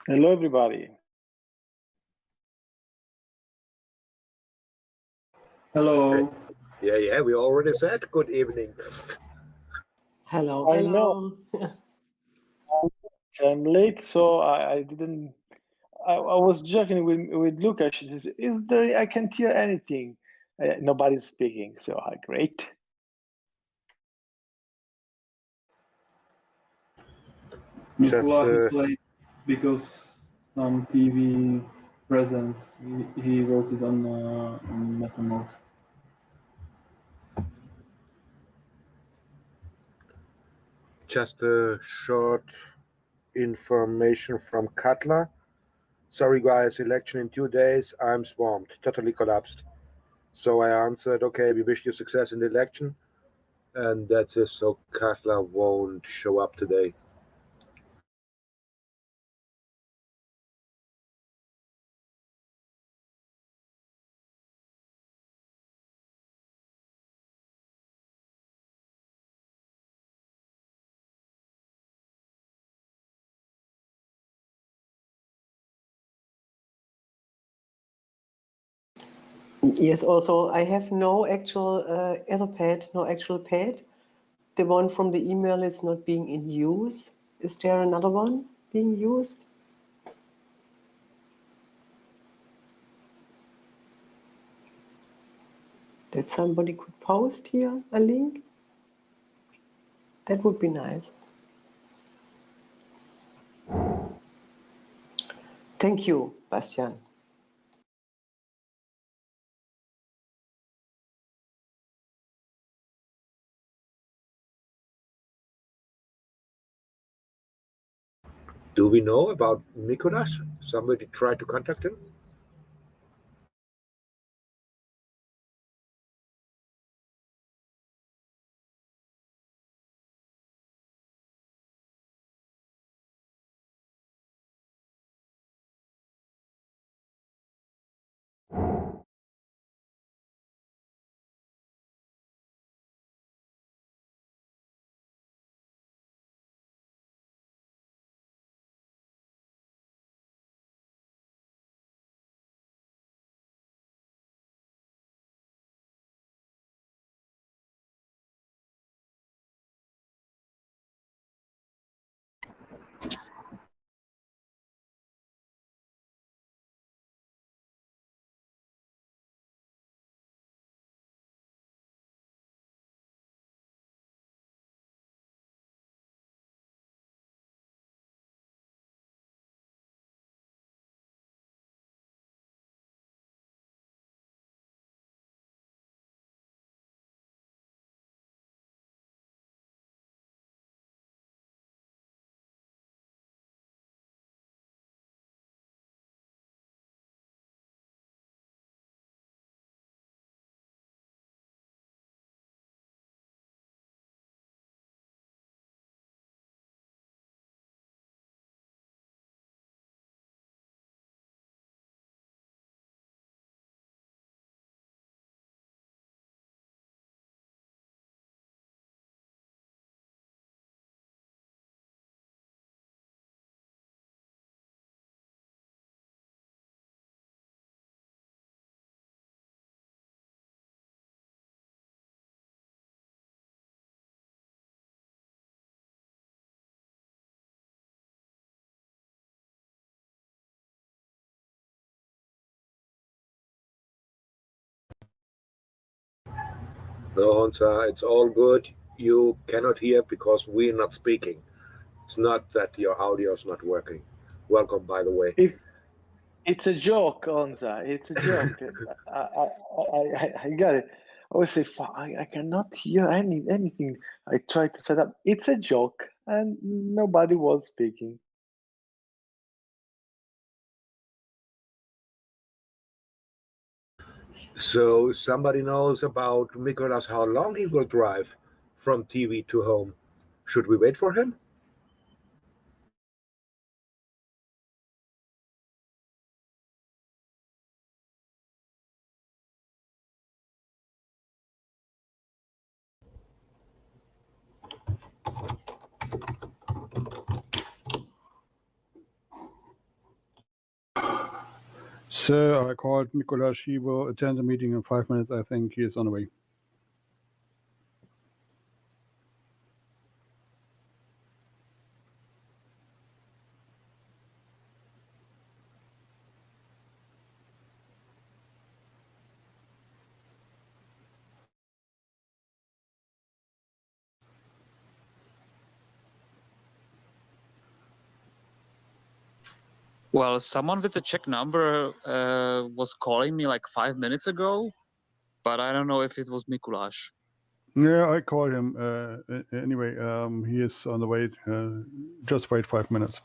Hello, everybody. Hello. Yeah, we already said good evening. Hello. I know I'm late, so I didn't. I was joking with Luca. She says, "Is there? I can't hear anything. Nobody's speaking." So great. Nicola played because some TV presence. He wrote it on Metamorph. Just a short information from Cutler. Sorry, guys, election in 2 days. I'm swamped, totally collapsed. So I answered, okay, we wish you success in the election. And that's it. So Cutler won't show up today. Yes, also, I have no actual Etherpad, no actual pad. The one from the email is not being in use. Is there another one being used? That somebody could post here a link? That would be nice. Thank you, Bastian. Do we know about Nicolas? Somebody tried to contact him? No, Honza, it's all good. You cannot hear because we're not speaking. It's not that your audio is not working. Welcome, by the way. It's a joke, Onza. It's a joke. I got it. I always say, I cannot hear anything. I tried to set up. It's a joke, and nobody was speaking. So somebody knows about Nicolas how long he will drive from TV to home. Should we wait for him? So I called Mikuláš. He will attend the meeting in 5 minutes. I think he is on the way. Well, someone with the Czech number was calling me like 5 minutes ago, but I don't know if it was Mikuláš. Yeah, I called him. Anyway, he is on the way. Just wait 5 minutes.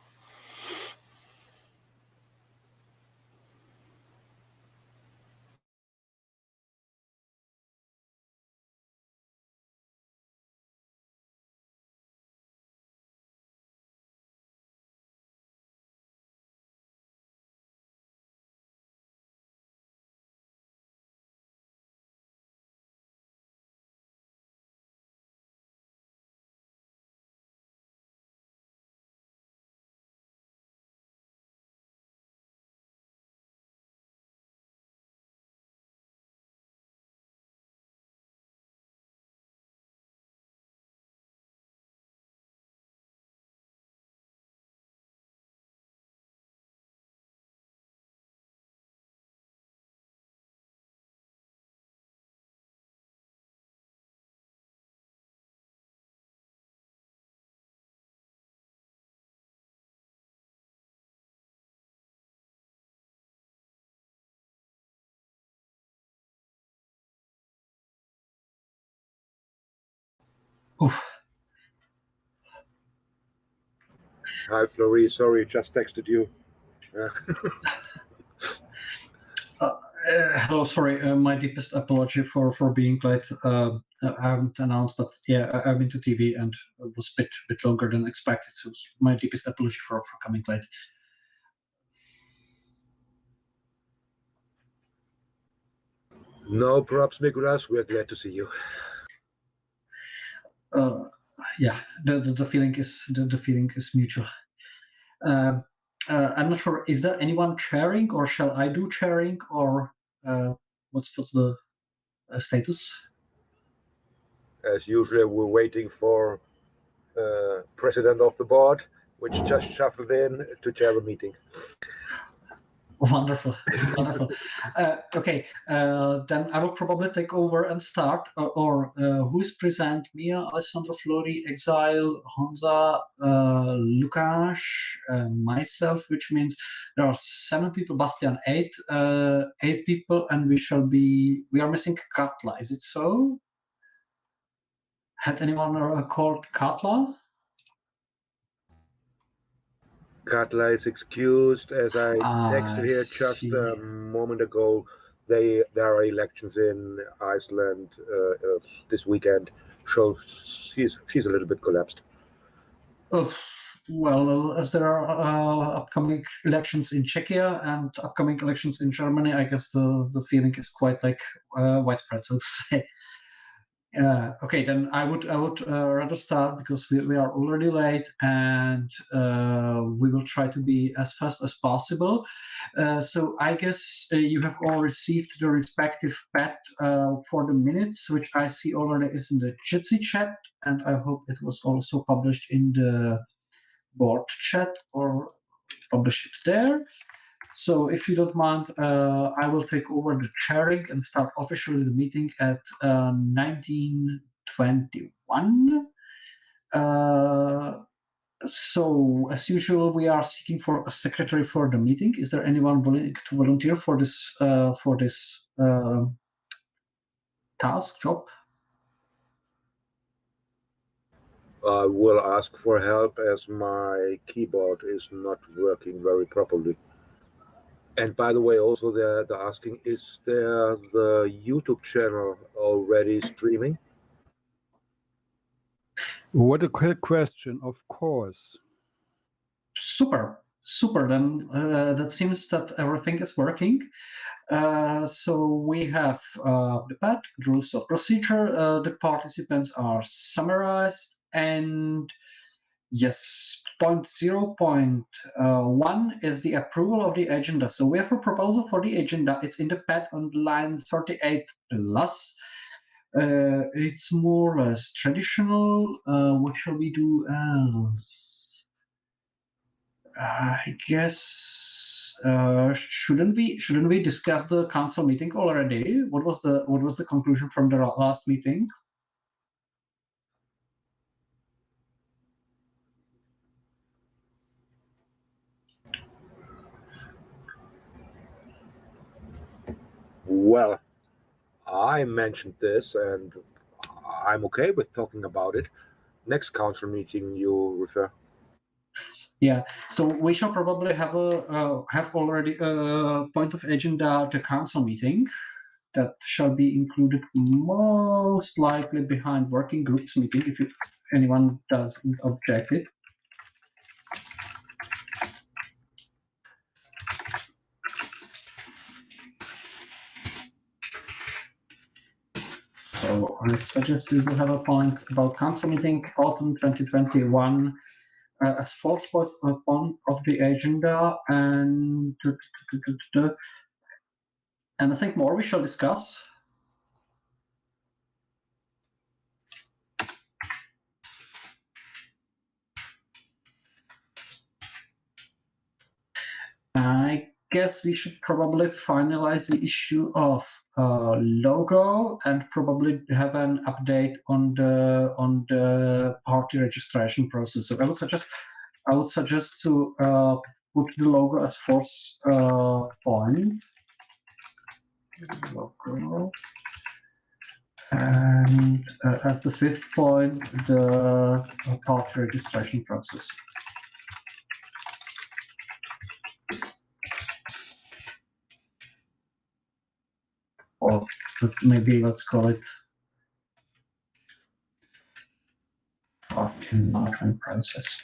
Hi, Flori. Sorry, just texted you. Hello, sorry. My deepest apology for being late. I haven't announced, but yeah, I've been to TV and it was a bit longer than expected. So my deepest apology for coming late. No props, Mikuláš. We're glad to see you. Yeah, the feeling is mutual. I'm not sure. Is there anyone chairing, or shall I do chairing, or what's the status? As usual, we're waiting for president of the board, which just shuffled in to chair the meeting. Wonderful, wonderful. Okay, then I will probably take over and start. Who is present? Mia, Alessandro, Flori, Exile, Honza, Lukáš, myself, which means there are 7 people. Bastian, 8 people, and we are missing Katla. Is it so? Had anyone called Katla? Katla is excused, as I texted here just a moment ago. There are elections in Iceland this weekend, so she's a little bit collapsed. Oh, well, as there are upcoming elections in Czechia and upcoming elections in Germany, I guess the feeling is quite like widespread, so to say. Okay, then I would rather start because we are already late, and we will try to be as fast as possible. So I guess you have all received the respective pad for the minutes, which I see already is in the Jitsi chat, and I hope it was also published in the board chat or publish it there. So if you don't mind, I will take over the chairing and start officially the meeting at 19:21. So as usual, we are seeking for a secretary for the meeting. Is there anyone willing to volunteer for this task job? I will ask for help as my keyboard is not working very properly. And by the way, also they're asking, is there the YouTube channel already streaming? What a quick question, of course. Super. Then that seems that everything is working. So we have the pad, rules of procedure. The participants are summarized, and Yes, point 0.1 is the approval of the agenda. So we have a proposal for the agenda. It's in the pad on line 38 plus. It's more or less traditional. What shall we do else? I guess shouldn't we discuss the council meeting already? What was the conclusion from the last meeting? Well, I mentioned this, and I'm okay with talking about it. Next council meeting you refer. Yeah, so we shall probably have already a point of agenda at the council meeting that shall be included most likely behind working groups meeting if anyone doesn't object it. So I suggest we will have a point about council meeting autumn 2021 as fourth point of the agenda, and I think more we shall discuss. I guess we should probably finalize the issue of logo and probably have an update on the party registration process. So I would suggest to put the logo as fourth point. Logo. And as the fifth point, the party registration process. Or maybe let's call it party management process.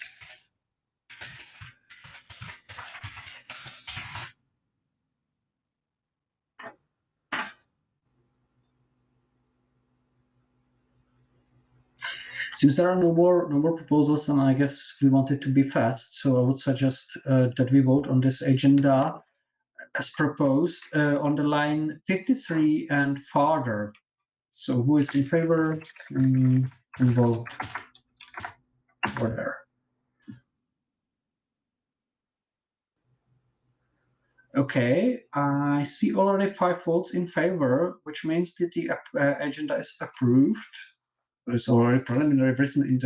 Since there are no more proposals, and I guess we want it to be fast, so I would suggest that we vote on this agenda as proposed on the line 53 and farther. So who is in favor can vote for there. Okay, I see already 5 votes in favor, which means that the agenda is approved. But it's already preliminary written in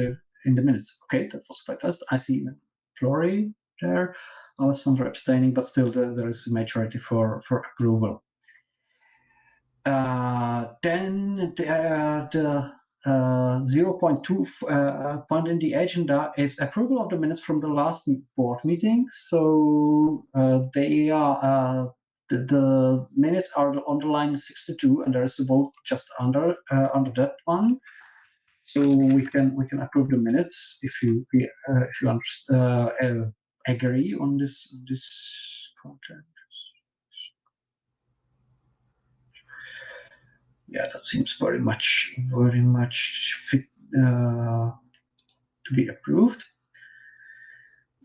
the minutes. Okay, that was quite fast. I see Flory there. Alessandro abstaining, but still there is a majority for approval. Then the 0.2 point in the agenda is approval of the minutes from the last board meeting. So they are the minutes are on the line 62, and there is a vote just under that one. So we can approve the minutes if you agree on this content. Yeah, that seems very much fit to be approved.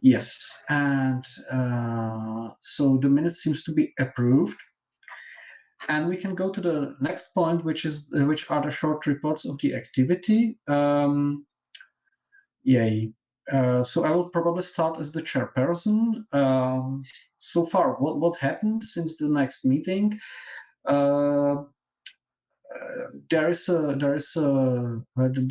Yes, and so the minutes seems to be approved. And we can go to the next point, which are the short reports of the activity. Yay. So I will probably start as the chairperson. So far, what happened since the next meeting? There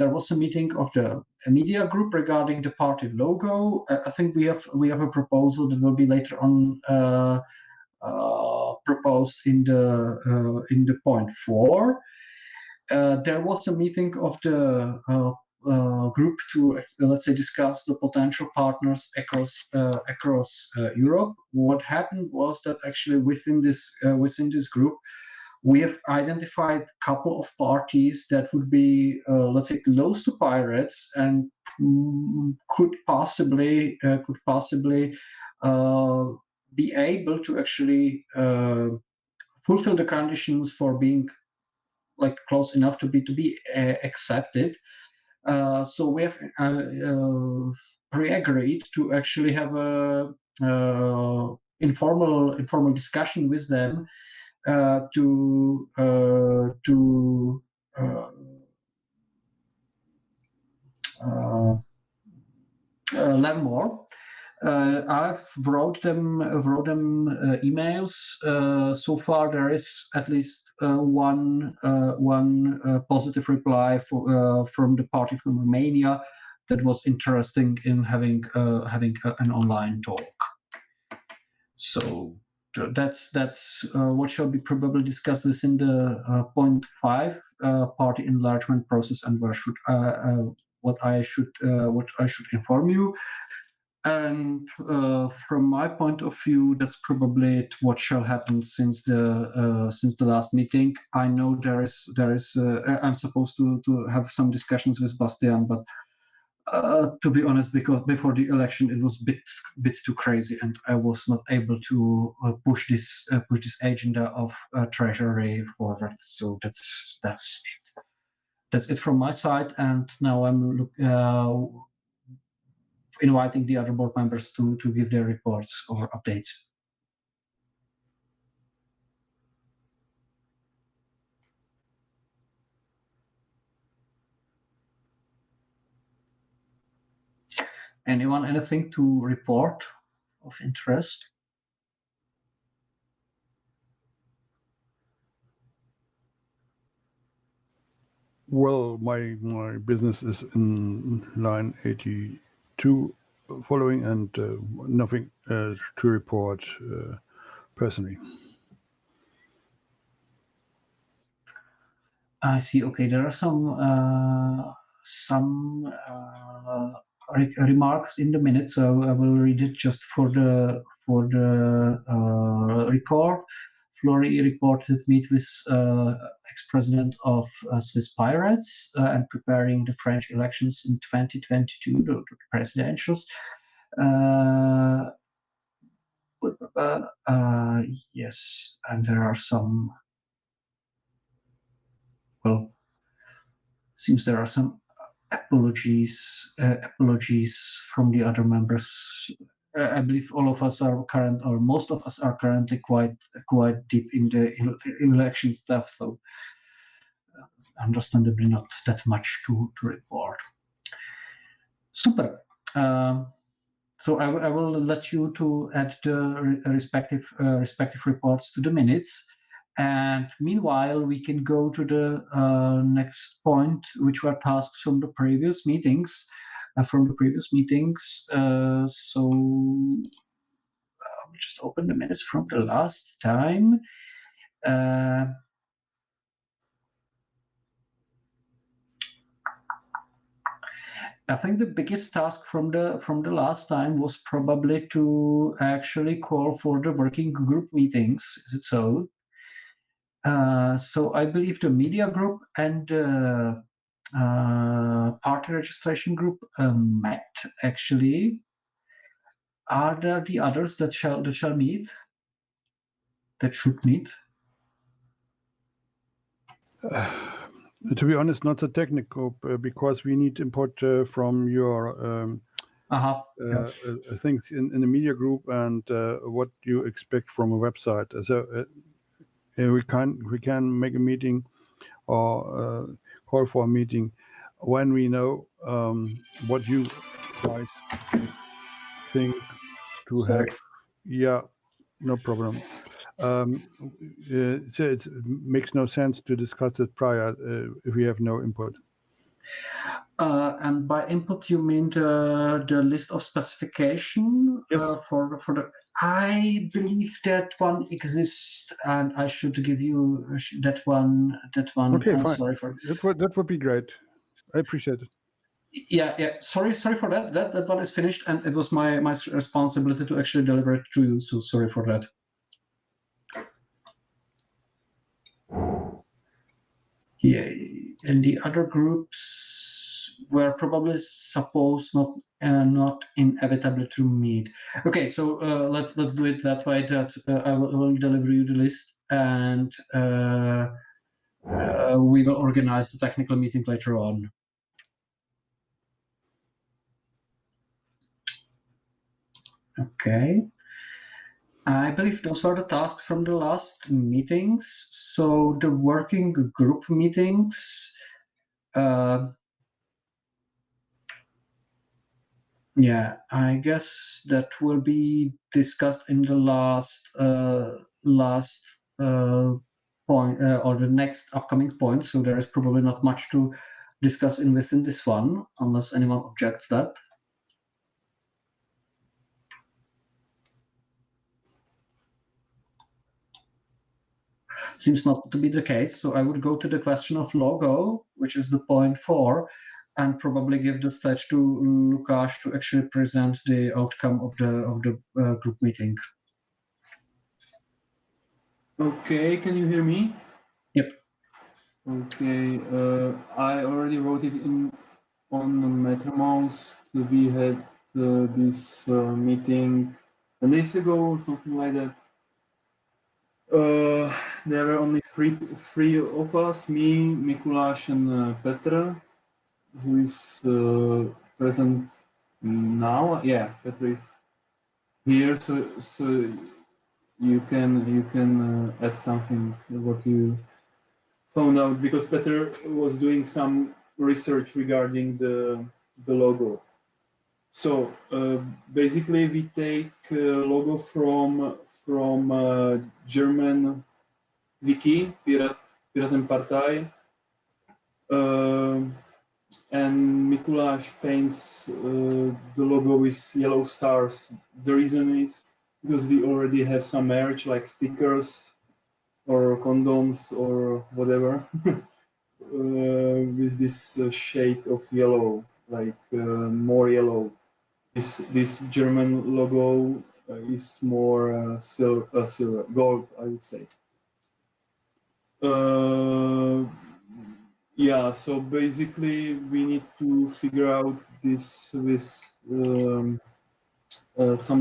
was a meeting of the media group regarding the party logo. I think we have a proposal that will be later on proposed in the point 4. There was a meeting of the group to let's say discuss the potential partners across Europe. What happened was that actually within this group, we have identified a couple of parties that would be let's say close to pirates and could possibly be able to actually fulfill the conditions for being like close enough to be accepted. So we have pre-agreed to actually have a informal discussion with them to learn more. I've wrote them emails. So far, there is at least one positive reply from the party from Romania that was interesting in having an online talk. So that's what shall be probably discussed within the point 5 party enlargement process, and where should what I should inform you. And from my point of view, that's probably what shall happen since the last meeting. I know there is I'm supposed to have some discussions with Bastian, but to be honest, because before the election it was bit too crazy, and I was not able to push this agenda of treasury forward. So that's it from my side, and now I'm inviting the other board members to give their reports or updates. Anyone, anything to report of interest? Well, my business is in line 82 following, and nothing to report personally. I see. Okay, there are some remarks in the minutes, so I will read it just for the record. Flory reported meet with ex-president of Swiss Pirates and preparing the French elections in 2022, the presidentials. Yes, and there are some. Well, seems there are some apologies from the other members. I believe all of us are or most of us are currently quite deep in the election stuff, so understandably not that much to report. Super. So I will let you to add the respective reports to the minutes. And meanwhile, we can go to the next point, which were tasks from the previous meetings. So we just open the minutes from the last time. I think the biggest task from the last time was probably to actually call for the working group meetings. Is it so? So I believe the media group and party registration group met actually. Are there the others that shall meet? That should meet? To be honest, not the technical group because we need input from your things in the media group and what you expect from a website. So we can make a meeting or call for a meeting when we know what you guys think to have. Yeah, no problem. So it makes no sense to discuss it prior if we have no input. And by input you mean the list of specification? Yes. For the. I believe that one exists, and I should give you that one. Okay, fine. Sorry for that would be great. I appreciate it. Yeah. Sorry for that. That one is finished, and it was my responsibility to actually deliver it to you. So sorry for that. Yeah, and the other groups were probably supposed not inevitably to meet. Okay, so let's do it that way. That I will deliver you the list, and we will organize the technical meeting later on. Okay. I believe those were the tasks from the last meetings. So the working group meetings, yeah, I guess that will be discussed in the last point or the next upcoming point. So there is probably not much to discuss within this one, unless anyone objects that. Seems not to be the case, so I would go to the question of logo, which is the point 4, and probably give the stage to Lukáš to actually present the outcome of the group meeting. Okay, can you hear me? Yep. Okay, I already wrote it on Metromouse. We had this meeting 10 days ago or something like that. There were only three of us, me, Mikuláš, and Petr, who is present now. Yeah, Petr is here, so you can add something what you found out, because Petr was doing some research regarding the logo. So basically, we take logo from German wiki, Piratenpartei, and Mikuláš paints the logo with yellow stars. The reason is because we already have some merch like stickers or condoms or whatever with this shade of yellow, like more yellow. This German logo is more silver, gold, I would say. Yeah, so basically we need to figure out this with some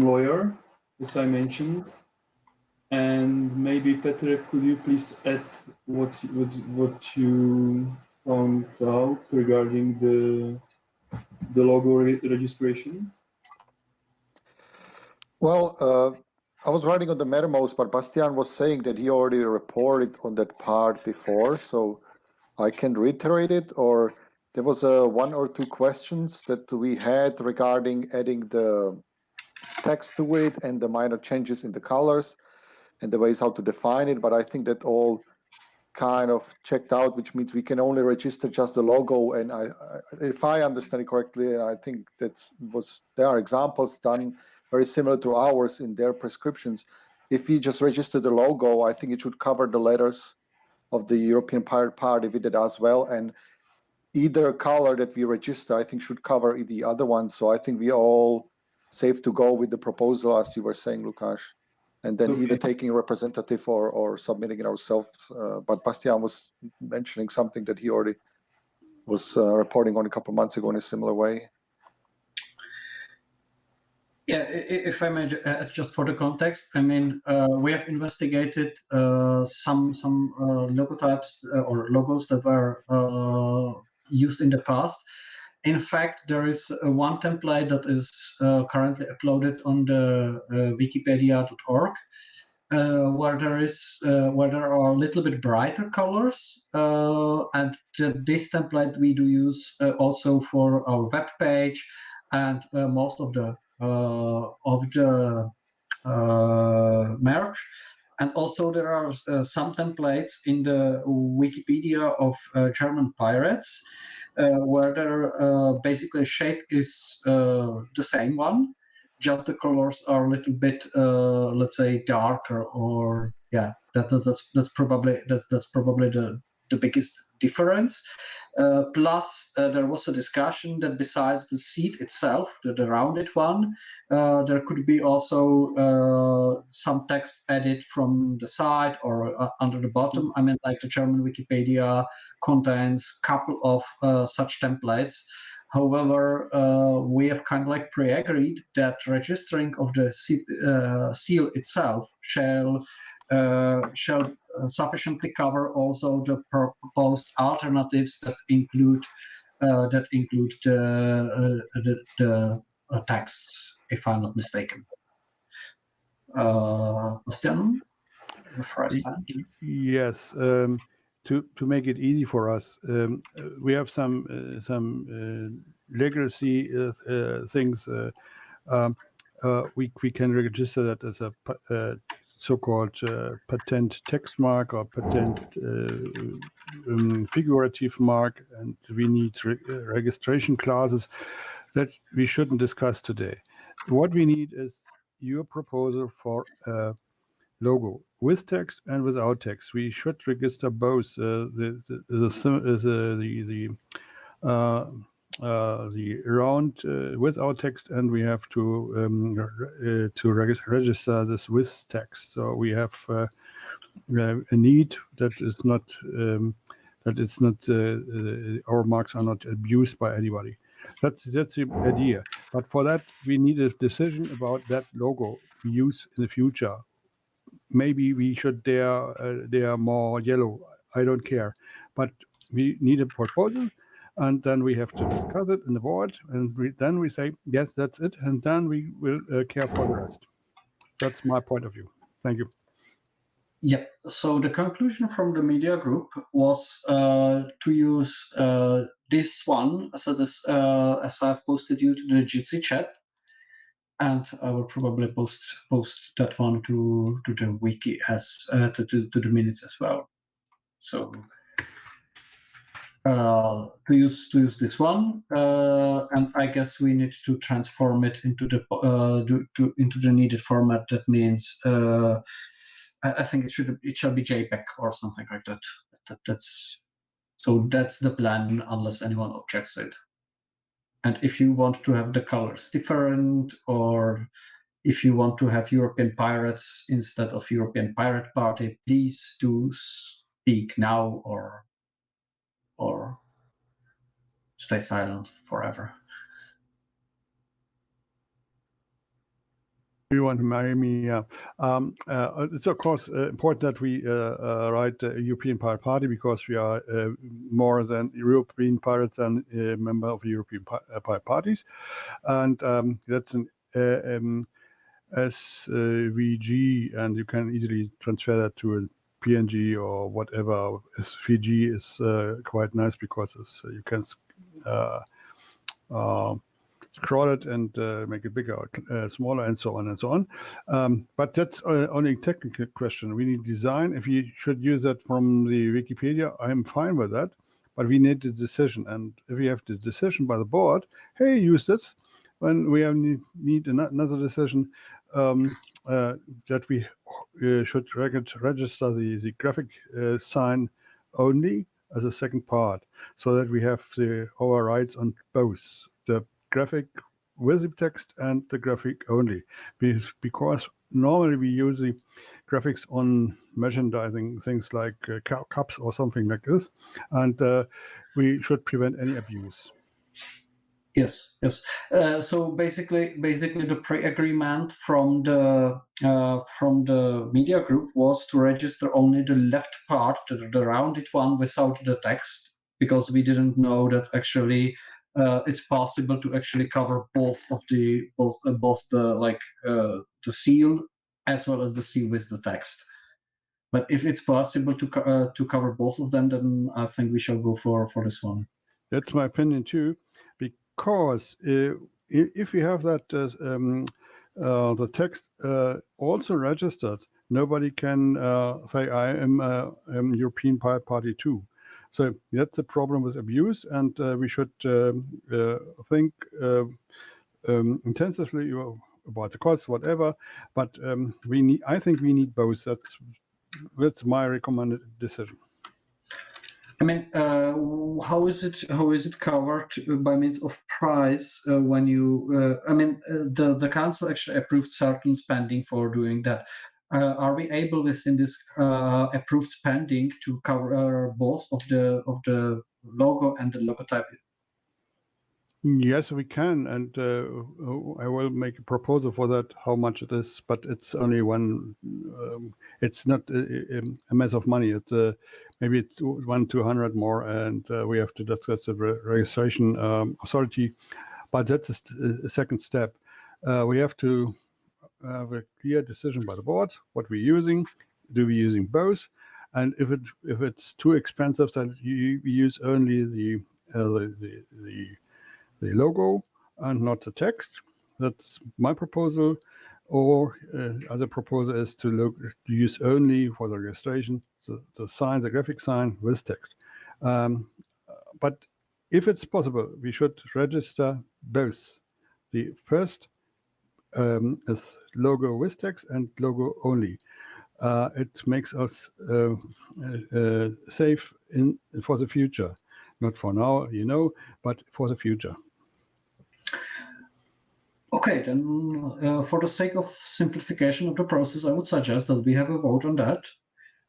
lawyer, as I mentioned. And maybe Petr, could you please add what you found out regarding the logo registration? Well, I was writing on the Metamos, but Bastian was saying that he already reported on that part before, so I can reiterate it. Or there was one or two questions that we had regarding adding the text to it and the minor changes in the colors and the ways how to define it. But I think that all kind of checked out, which means we can only register just the logo. And if I understand it correctly, and I think there are examples done very similar to ours in their prescriptions. If we just register the logo, I think it should cover the letters of the European Pirate Party if it did as well. And either color that we register, I think, should cover the other one. So I think we all safe to go with the proposal, as you were saying, Lukáš. And then either taking a representative or submitting it ourselves. But Bastian was mentioning something that he already was reporting on a couple of months ago in a similar way. Yeah, if I may, just for the context, I mean, we have investigated some logotypes or logos that were used in the past. In fact, there is one template that is currently uploaded on the wikipedia.org, where there are a little bit brighter colors, and this template we do use also for our web page and most of the merge. And also there are some templates in the Wikipedia of German pirates, where their basically shape is the same one, just the colors are a little bit, let's say, darker, or yeah, that's probably the biggest difference. Plus, there was a discussion that besides the seat itself, the rounded one, there could be also some text added from the side or under the bottom. I mean, like the German Wikipedia contains a couple of such templates. However, we have kind of like pre-agreed that registering of the seal itself shall sufficiently cover also the proposed alternatives that include the texts, if I'm not mistaken. Bastian, the first hand. Yes. To make it easy for us, we have some legacy things. We can register that as a so-called patent text mark or patent figurative mark, and we need registration clauses that we shouldn't discuss today. What we need is your proposal for logo with text and without text. We should register both the round without text, and we have to register this with text. So we have a need that is not our marks are not abused by anybody. That's the idea. But for that, we need a decision about that logo we use in the future. Maybe we should dare more yellow. I don't care, but we need a proposal, and then we have to discuss it in the board, and then we say yes, that's it, and then we will care for the rest. That's my point of view. Thank you. Yep. So the conclusion from the media group was to use this one. So this, as I've posted you to the Jitsi chat, and I will probably post that one to the wiki as to the minutes as well. So to use this one, and I guess we need to transform it into the into the needed format. That means I think it shall be JPEG or something like that. That's the plan, unless anyone objects it. And if you want to have the colors different, or if you want to have European Pirates instead of European Pirate Party, please do speak now or stay silent forever. You want to marry me? Yeah. It's of course important that we write the European Pirate Party, because we are more than European pirates and a member of European Pirate Parties, and that's an SVG, and you can easily transfer that to a PNG or whatever. SVG is quite nice because you can scroll it and make it bigger or smaller, and so on and so on. But that's only a technical question. We need design. If you should use that from the Wikipedia, I'm fine with that. But we need the decision. And if we have the decision by the board, hey, use this. When we need another decision that we should register the graphic sign only as a second part, so that we have the overrides on both the graphic with the text and the graphic only, because normally we use the graphics on merchandising things like cups or something like this, and we should prevent any abuse. Yes. So basically, the pre-agreement from the media group was to register only the left part, the rounded one, without the text, because we didn't know that actually it's possible to actually cover both the seal as well as the seal with the text. But if it's possible to cover both of them, then I think we shall go for this one. That's my opinion too, because if we have that the text also registered, nobody can say I am European Pirate Party too. So that's a problem with abuse, and we should think intensively about the costs, whatever. But I think we need both. That's my recommended decision. I mean, how is it covered by means of price when you? The council actually approved certain spending for doing that. Are we able within this approved spending to cover both of the logo and the logotype? Yes, we can, and I will make a proposal for that. How much it is, but it's only one. It's not a mess of money. It's maybe it's 200 more, and we have to discuss the registration authority. But that's a second step. We have to have a clear decision by the board what we're using. Do we using both? And if it's too expensive, then you use only the logo and not the text. That's my proposal. Or other proposal is to use only for the registration the sign, the graphic sign with text. But if it's possible, we should register both. The first is logo with text and logo only. It makes us safe for the future. Not for now, but for the future. Okay, then for the sake of simplification of the process, I would suggest that we have a vote on that.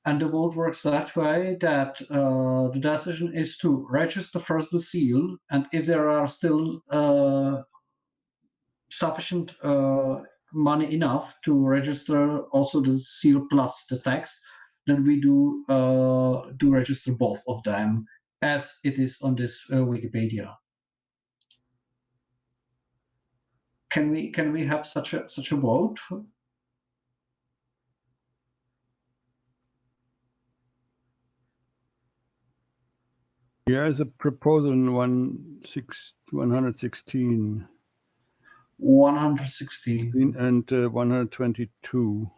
And the vote works that way that the decision is to register first the seal, and if there are still sufficient money enough to register also the seal plus the text, then we do register both of them as it is on this Wikipedia. Can we have such a vote? Here is a proposal in 116. 116 and 122.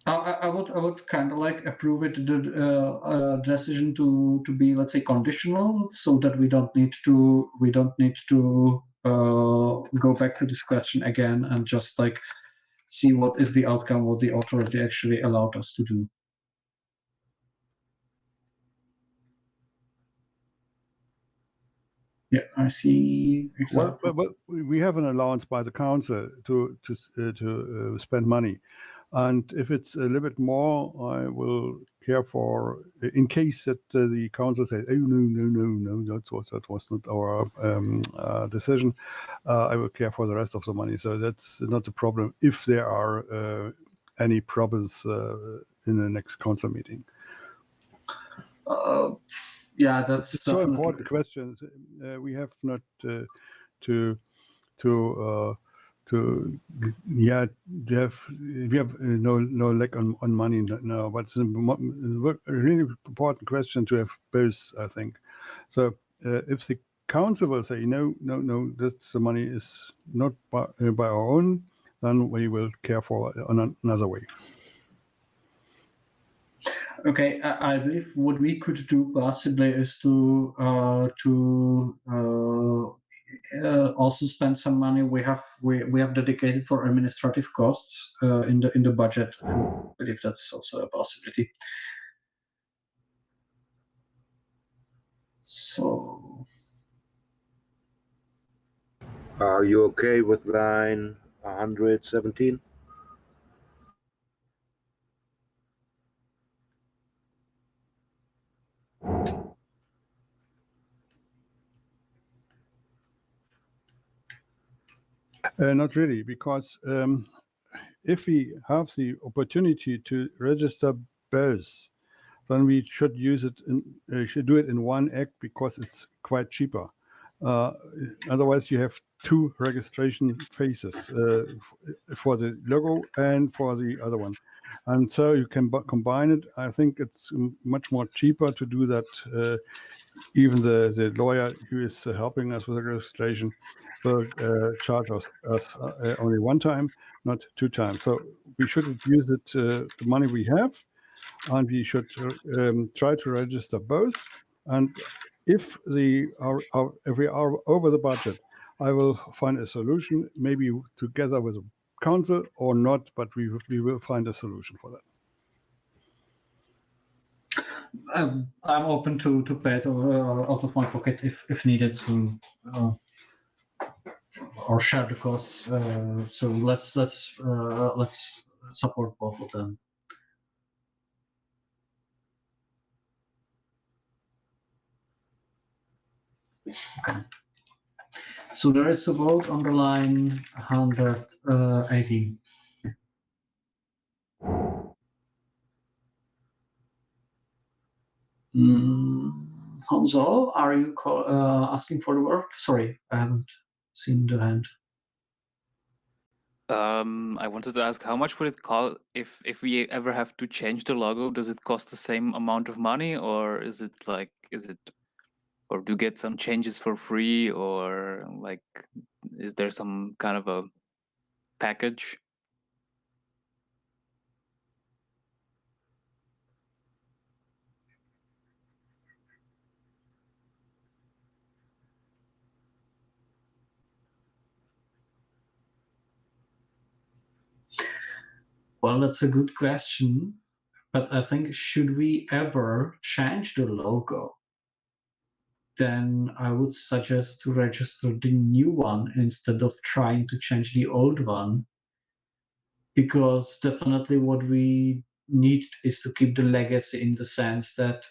I would kind of like approve it, the decision to be, let's say, conditional, so that we don't need to go back to this question again and just like see what is the outcome, what the authority actually allowed us to do. Yeah, I see. Exactly. Well, we have an allowance by the council to spend money, and if it's a little bit more, I will care for, in case that the council says, "Oh no, that was not our decision." I will care for the rest of the money, so that's not a problem if there are any problems in the next council meeting. Yeah, that's it's so important question. We have not we have no lack on money now, but it's a really important question to have both, I think. So if the council will say no, that's the money is not by our own, then we will care for on another way. Okay, I believe what we could do possibly is to also spend some money we have dedicated for administrative costs in the budget. I believe that's also a possibility. So, are you okay with line 117? Not really, because if we have the opportunity to register both, then we should use it. Should do it in one act because it's quite cheaper. Otherwise, you have two registration phases for the logo and for the other one, and so you can combine it. I think it's much more cheaper to do that. Even the lawyer who is helping us with the registration will charge us only one time, not two times. So we should use it, the money we have, and we should try to register both. And if we are over the budget, I will find a solution, maybe together with the council or not, but we will find a solution for that. I'm open to pay it out of my pocket if needed to, or share the costs. So let's support both of them. Okay. So there is a vote on the line 118. Hanzo, are you asking for the word? Sorry, I haven't. seen the hand. I wanted to ask, how much would it cost if we ever have to change the logo? Does it cost the same amount of money, or or do you get some changes for free, or like, is there some kind of a package? Well, that's a good question, but I think should we ever change the logo, then I would suggest to register the new one instead of trying to change the old one, because definitely what we need is to keep the legacy in the sense that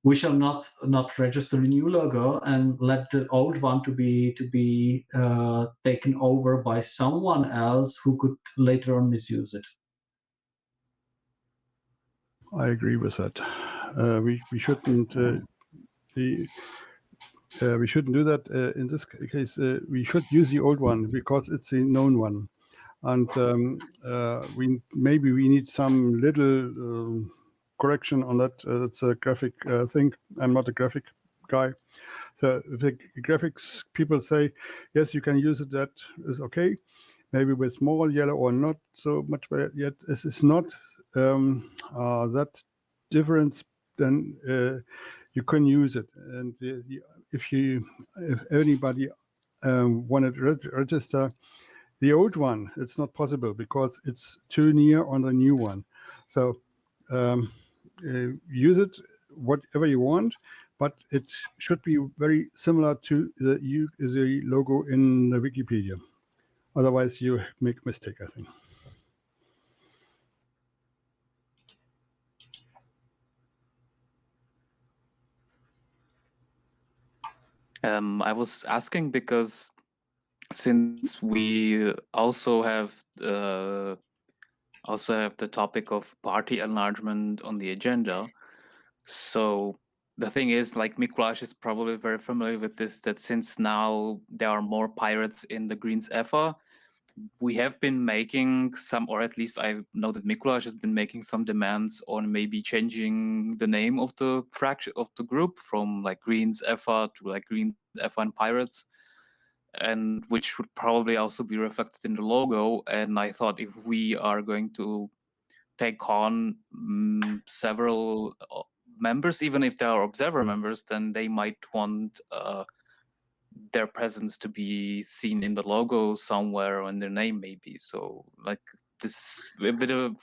we shall not register a new logo and let the old one to be taken over by someone else who could later on misuse it. I agree with that. We shouldn't we shouldn't do that in this case. We should use the old one because it's a known one, and we need some little correction on that. It's a graphic thing. I'm not a graphic guy, so if the graphics people say yes, you can use it, that is okay. Maybe with small yellow or not so much, but yet this is not that difference. Then you can use it, and if anybody wanted to register the old one, it's not possible because it's too near on the new one. So use it whatever you want, but it should be very similar to the logo in the Wikipedia. Otherwise, you make a mistake, I think. I was asking because since we also have the topic of party enlargement on the agenda, so the thing is, like, Mikuláš is probably very familiar with this, that since now there are more pirates in the Greens EFA, we have been making some, or at least I know that Mikuláš has been making some demands on maybe changing the name of the fraction of the group from like Greens EFA to like Greens EFA and Pirates, and which would probably also be reflected in the logo. And I thought if we are going to take on several members, even if they are observer members, then they might want their presence to be seen in the logo somewhere, or in their name maybe. So like this a bit of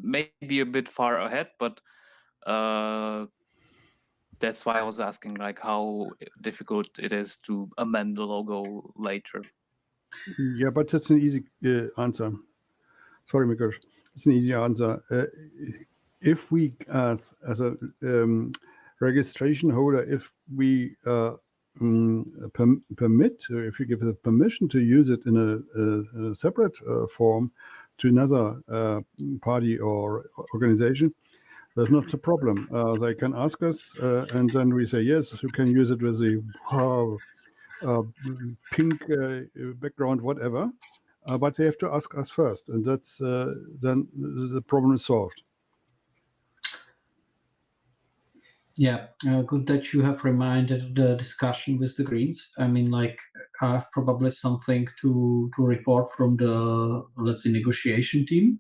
maybe a bit far ahead, but that's why I was asking like how difficult it is to amend the logo later. Yeah, but that's an easy answer. Sorry, Mikuláš. It's an easy answer. If we, as a registration holder, if we permit, if you give the permission to use it in a separate form to another party or organization, that's not a problem. They can ask us, and then we say yes, you can use it with the pink background, whatever. But they have to ask us first, and that's then the problem is solved. Yeah, good that you have reminded the discussion with the Greens. I mean, like, I have probably something to report from the, let's say, negotiation team,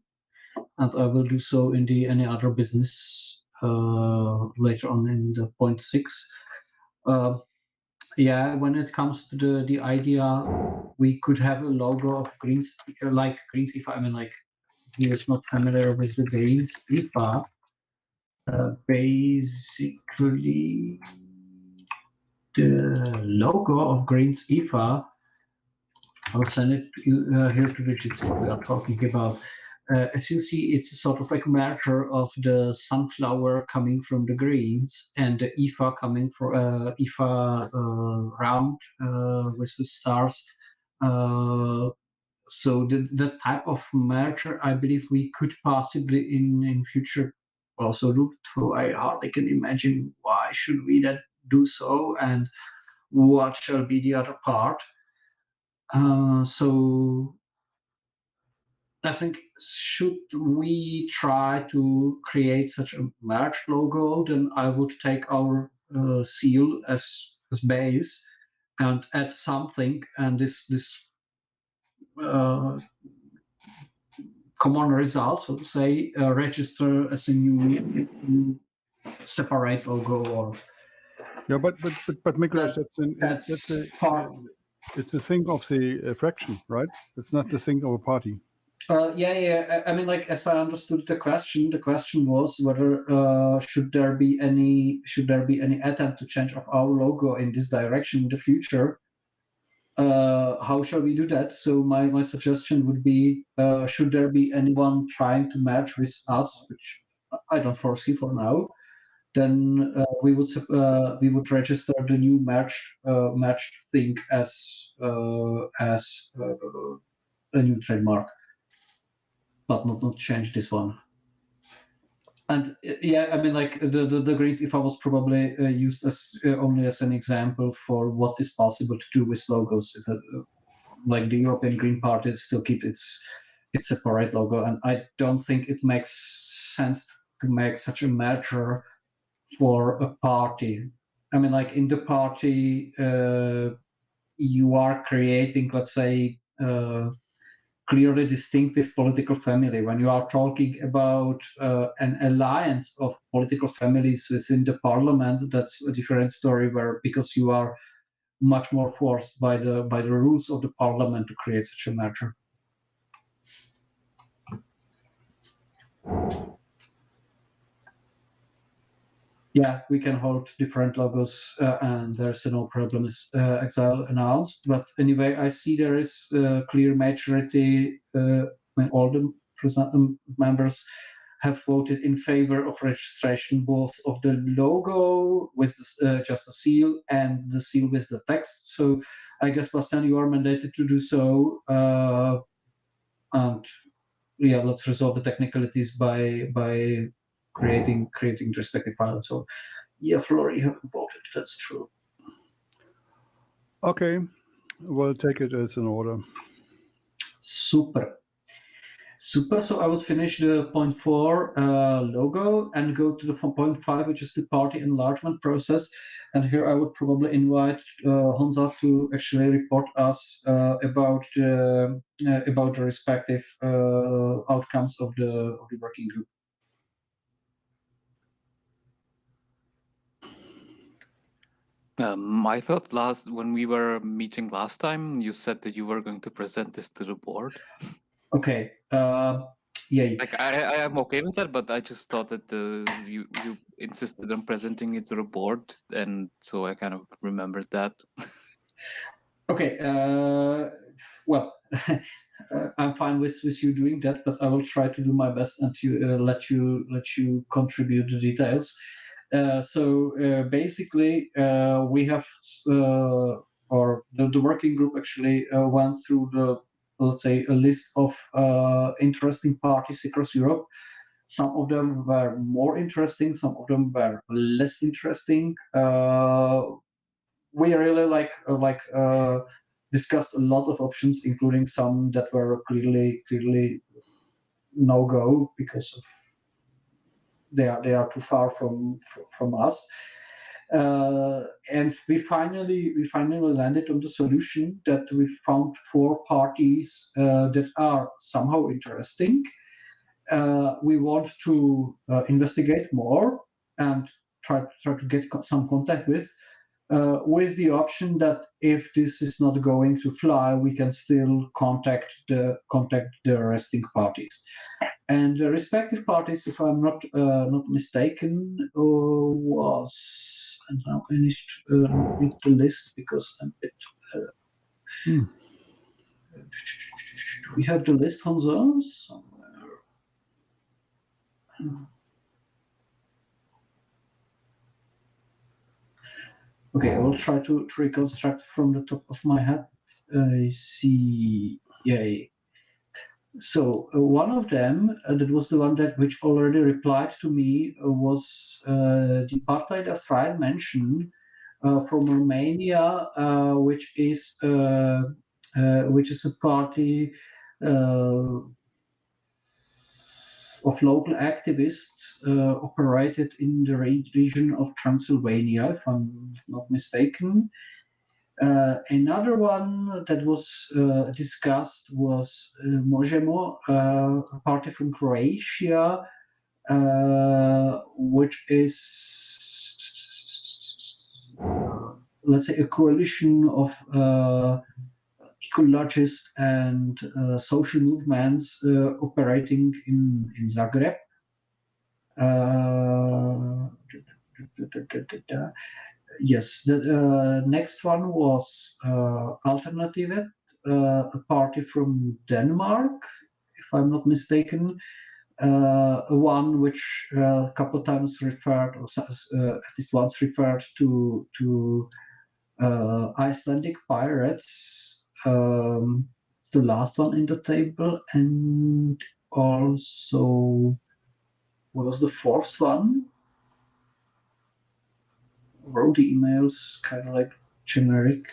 and I will do so in the any other business later on in the point 6. Yeah, when it comes to the idea, we could have a logo of Greens, like Greens IFA. I mean, like, he is not familiar with the Greens IFA. Basically, the logo of Greens IFA, I'll send it here to the chits what we are talking about. As you see, it's a sort of like merger of the sunflower coming from the Greens and the IFA coming from IFA round with the stars. So that type of merger, I believe we could possibly in future also look to. I hardly can imagine why should we that do so, and what shall be the other part. So I think, should we try to create such a merged logo, then I would take our seal as base and add something, and this common result, so to say, register as a new separate logo. Or but Mikulash, it's a thing of the fraction, right? It's not the thing of a party. Yeah. I mean, like, as I understood the question was whether should there be any attempt to change of our logo in this direction in the future. How shall we do that? So my suggestion would be, should there be anyone trying to match with us, which I don't foresee for now, then we would register the new matched thing as a new trademark, but not change this one. And yeah, I mean, like, the Greens IFA was probably used as only as an example for what is possible to do with logos. Like, the European Green Party still keep its separate logo, and I don't think it makes sense to make such a merger for a party. I mean, like, in the party, you are creating, let's say, clearly distinctive political family. When you are talking about an alliance of political families within the parliament, that's a different story, because you are much more forced by the rules of the parliament to create such a merger. Yeah, we can hold different logos, and there's no problem, Exile announced. But anyway, I see there is a clear majority when all the members have voted in favor of registration, both of the logo with just a seal and the seal with the text. So I guess, Bastian, you are mandated to do so. And yeah, let's resolve the technicalities by creating the respective file. So yeah, Flora, you haven't voted. That's true. Okay, we'll take it as an order. Super. So I would finish the point 4 logo and go to the point 5, which is the party enlargement process. And here I would probably invite Honza to actually report us about the respective outcomes of the working group. I thought when we were meeting last time, you said that you were going to present this to the board. Okay. Yeah. Like, I am okay with that, but I just thought that you insisted on presenting it to the board, and so I kind of remembered that. Okay. Well, I'm fine with you doing that, but I will try to do my best and to let you contribute the details. So basically, we have or the working group actually went through let's say, a list of interesting parties across Europe. Some of them were more interesting, some of them were less interesting. We really discussed a lot of options, including some that were clearly no go because of they are too far from us. And we finally landed on the solution that we found 4 parties that are somehow interesting. We want to investigate more and try to get some contact with the option that if this is not going to fly, we can still contact the resting parties. And the respective parties, if I'm not mistaken, was, and now I need to read the list because I'm a bit. Do we have the list on those somewhere? Okay, I will try to reconstruct from the top of my head. I see. Yay. So one of them, that was the one which already replied to me, was the Partei der Freien Menschen, from Romania, which is a party of local activists operated in the region of Transylvania, if I'm not mistaken. Another one that was discussed was Možemo, a party from Croatia, which is, let's say, a coalition of ecologist and social movements operating in Zagreb. Yes, the next one was Alternativet, a party from Denmark, if I'm not mistaken. One which a couple of times referred, or at least once referred to Icelandic pirates. It's the last one in the table, and also what was the fourth one? Wrote the emails kind of like generic.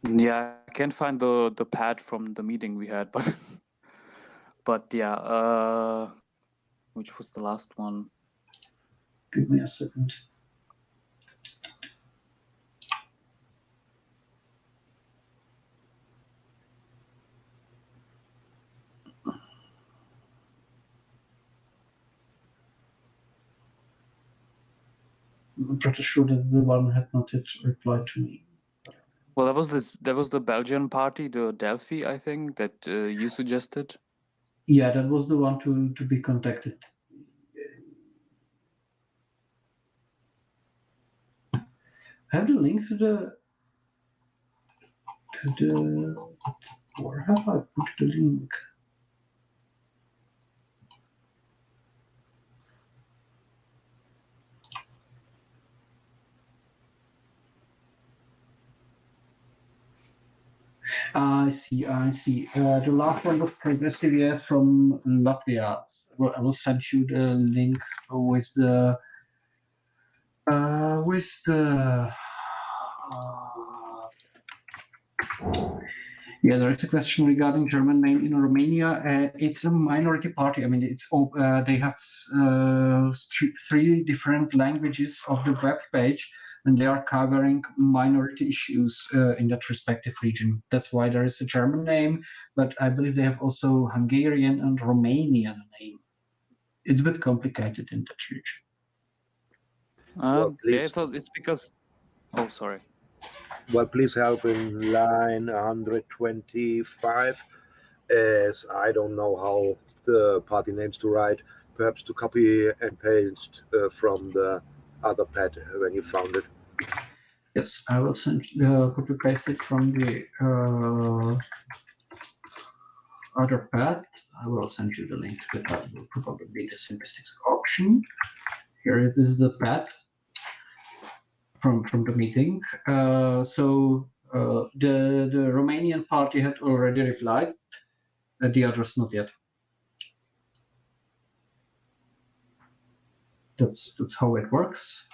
Yeah, I can't find the pad from the meeting we had, but yeah, which was the last one? Give me a second. I'm pretty sure that the one had not yet replied to me. Well, that was the Belgian party, the Delphi, I think, that you suggested. Yeah, that was the one to be contacted. I have the link to the where have I put the link? I see. The last one was Progressive from Latvia. I will send you the link with the yeah, there is a question regarding German name in Romania. It's a minority party. I mean, it's they have three different languages of the web page, and they are covering minority issues in that respective region. That's why there is a German name, but I believe they have also Hungarian and Romanian name. It's a bit complicated in that region. Well, Yeah, so it's because. Oh, sorry. Well, please help in line 125, as I don't know how the party names to write. Perhaps to copy and paste from the other pad when you found it. Yes, I will send copy paste it from the other pad. I will send you the link to it. That will probably be the simplest option. Here it is, the pad from the meeting. So the Romanian party had already replied. The others not yet. That's how it works.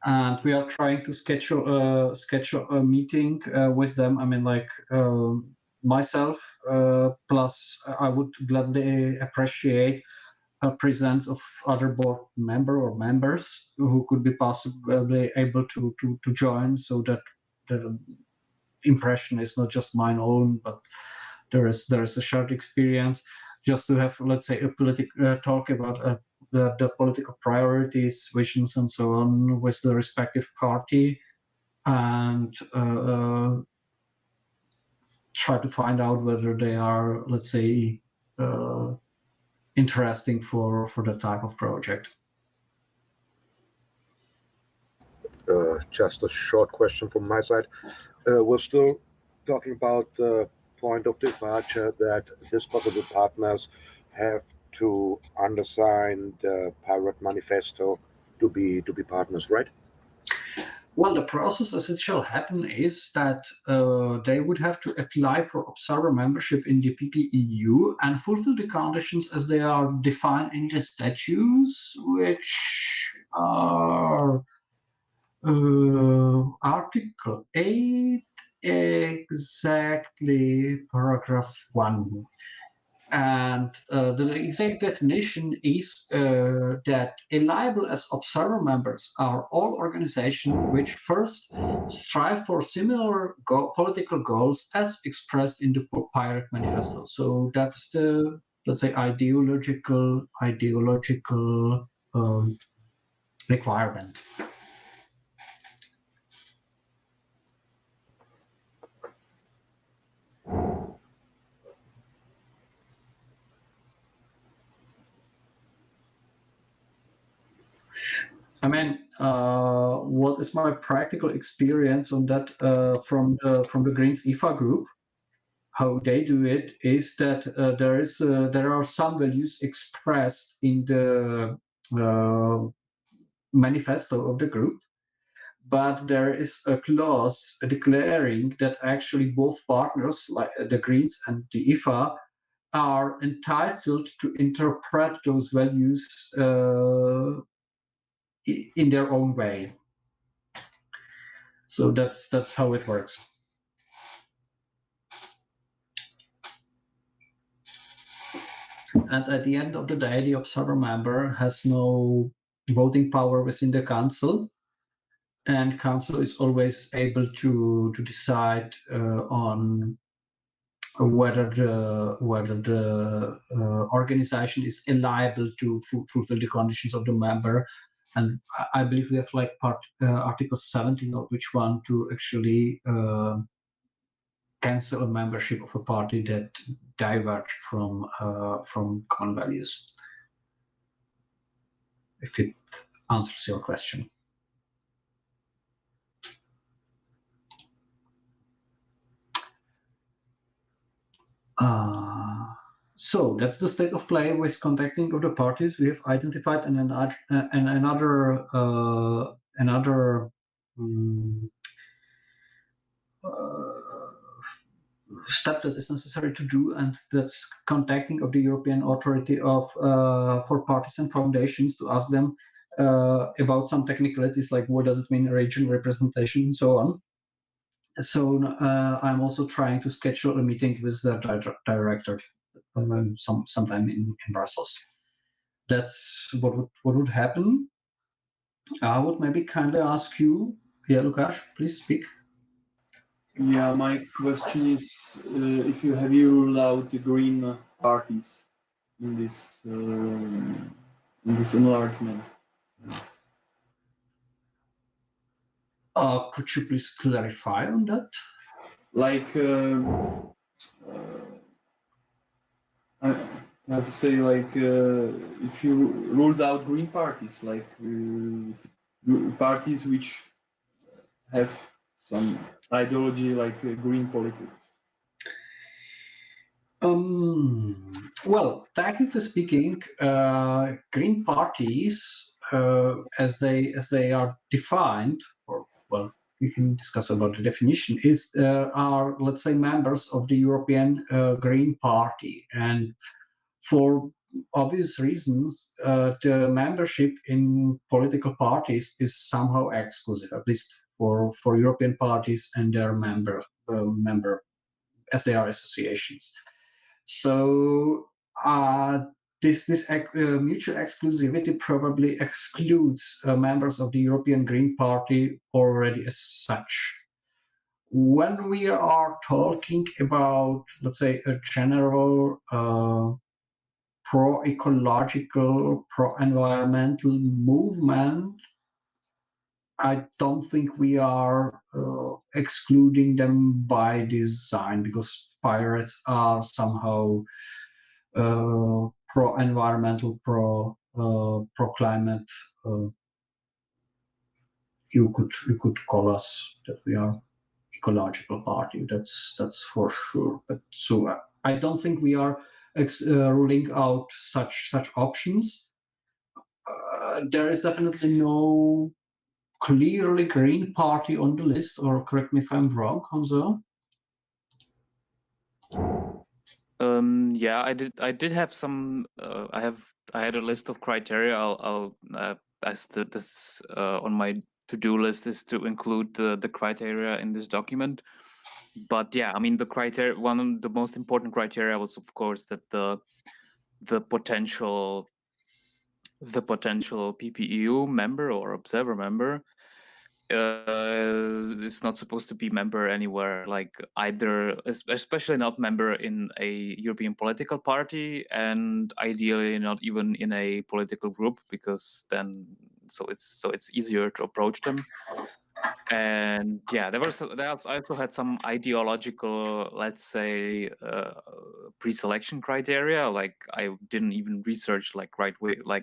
And we are trying to schedule a meeting with them. I mean, like myself, plus I would gladly appreciate a presence of other board member or members who could be possibly able to join, so that the impression is not just mine own, but there is a shared experience. Just to have, let's say, a political talk about the political priorities, visions, and so on with the respective party, and try to find out whether they are, let's say, interesting for the type of project. Just a short question from my side. We're still talking about the point of departure that these possible partners have to undersign the Pirate Manifesto to be partners, right? Well, the process as it shall happen is that they would have to apply for observer membership in the PPEU and fulfill the conditions as they are defined in the statutes, which are Article 8, exactly paragraph 1. And the exact definition is that eligible as observer members are all organizations which first strive for similar political goals as expressed in the Pirate Manifesto. So that's the, let's say, ideological requirement. I mean, what is my practical experience on that from the Greens IFA group? How they do it is that there are some values expressed in the manifesto of the group, but there is a clause declaring that actually both partners, like the Greens and the IFA, are entitled to interpret those values in their own way. So that's how it works. And at the end of the day, the observer member has no voting power within the council, and council is always able to decide on whether the organization is liable to fulfill the conditions of the member. And I believe we have like Article 17 of which one to actually cancel a membership of a party that diverge from common values. If it answers your question. So that's the state of play with contacting of the parties. We have identified another step that is necessary to do, and that's contacting of the European Authority of for Parties and Foundations to ask them about some technicalities like what does it mean regional representation and so on. So I'm also trying to schedule a meeting with the director sometime in Brussels. That's what would happen. I would maybe kindly ask you, yeah, Lukáš, please speak. Yeah, my question is if you ruled out the green parties in this enlargement. Could you please clarify on that? Like, I have to say, like, if you ruled out green parties, like parties which have some ideology like green politics. Well, technically speaking, green parties, as they are defined, or well, we can discuss about the definition, are, let's say, members of the European Green Party, and for obvious reasons, the membership in political parties is somehow exclusive, at least for European parties and their member as they are associations. So this mutual exclusivity probably excludes members of the European Green Party already as such. When we are talking about, let's say, a general pro-ecological, pro-environmental movement, I don't think we are excluding them by design, because pirates are somehow pro-environmental, pro-climate. You could call us that we are ecological party. That's for sure. But so I don't think we are ruling out such options. There is definitely no clearly Green Party on the list, or correct me if I'm wrong, Hanzo? Yeah, I did have some. I had a list of criteria. I stood this on my to-do list is to include the criteria in this document. But yeah, I mean the criteria. One of the most important criteria was, of course, that the potential PPEU member or observer member is not supposed to be member anywhere, like either, especially not member in a European political party, and ideally not even in a political group, because then it's easier to approach them. And yeah, I also had some ideological, let's say, pre-selection criteria. Like I didn't even research like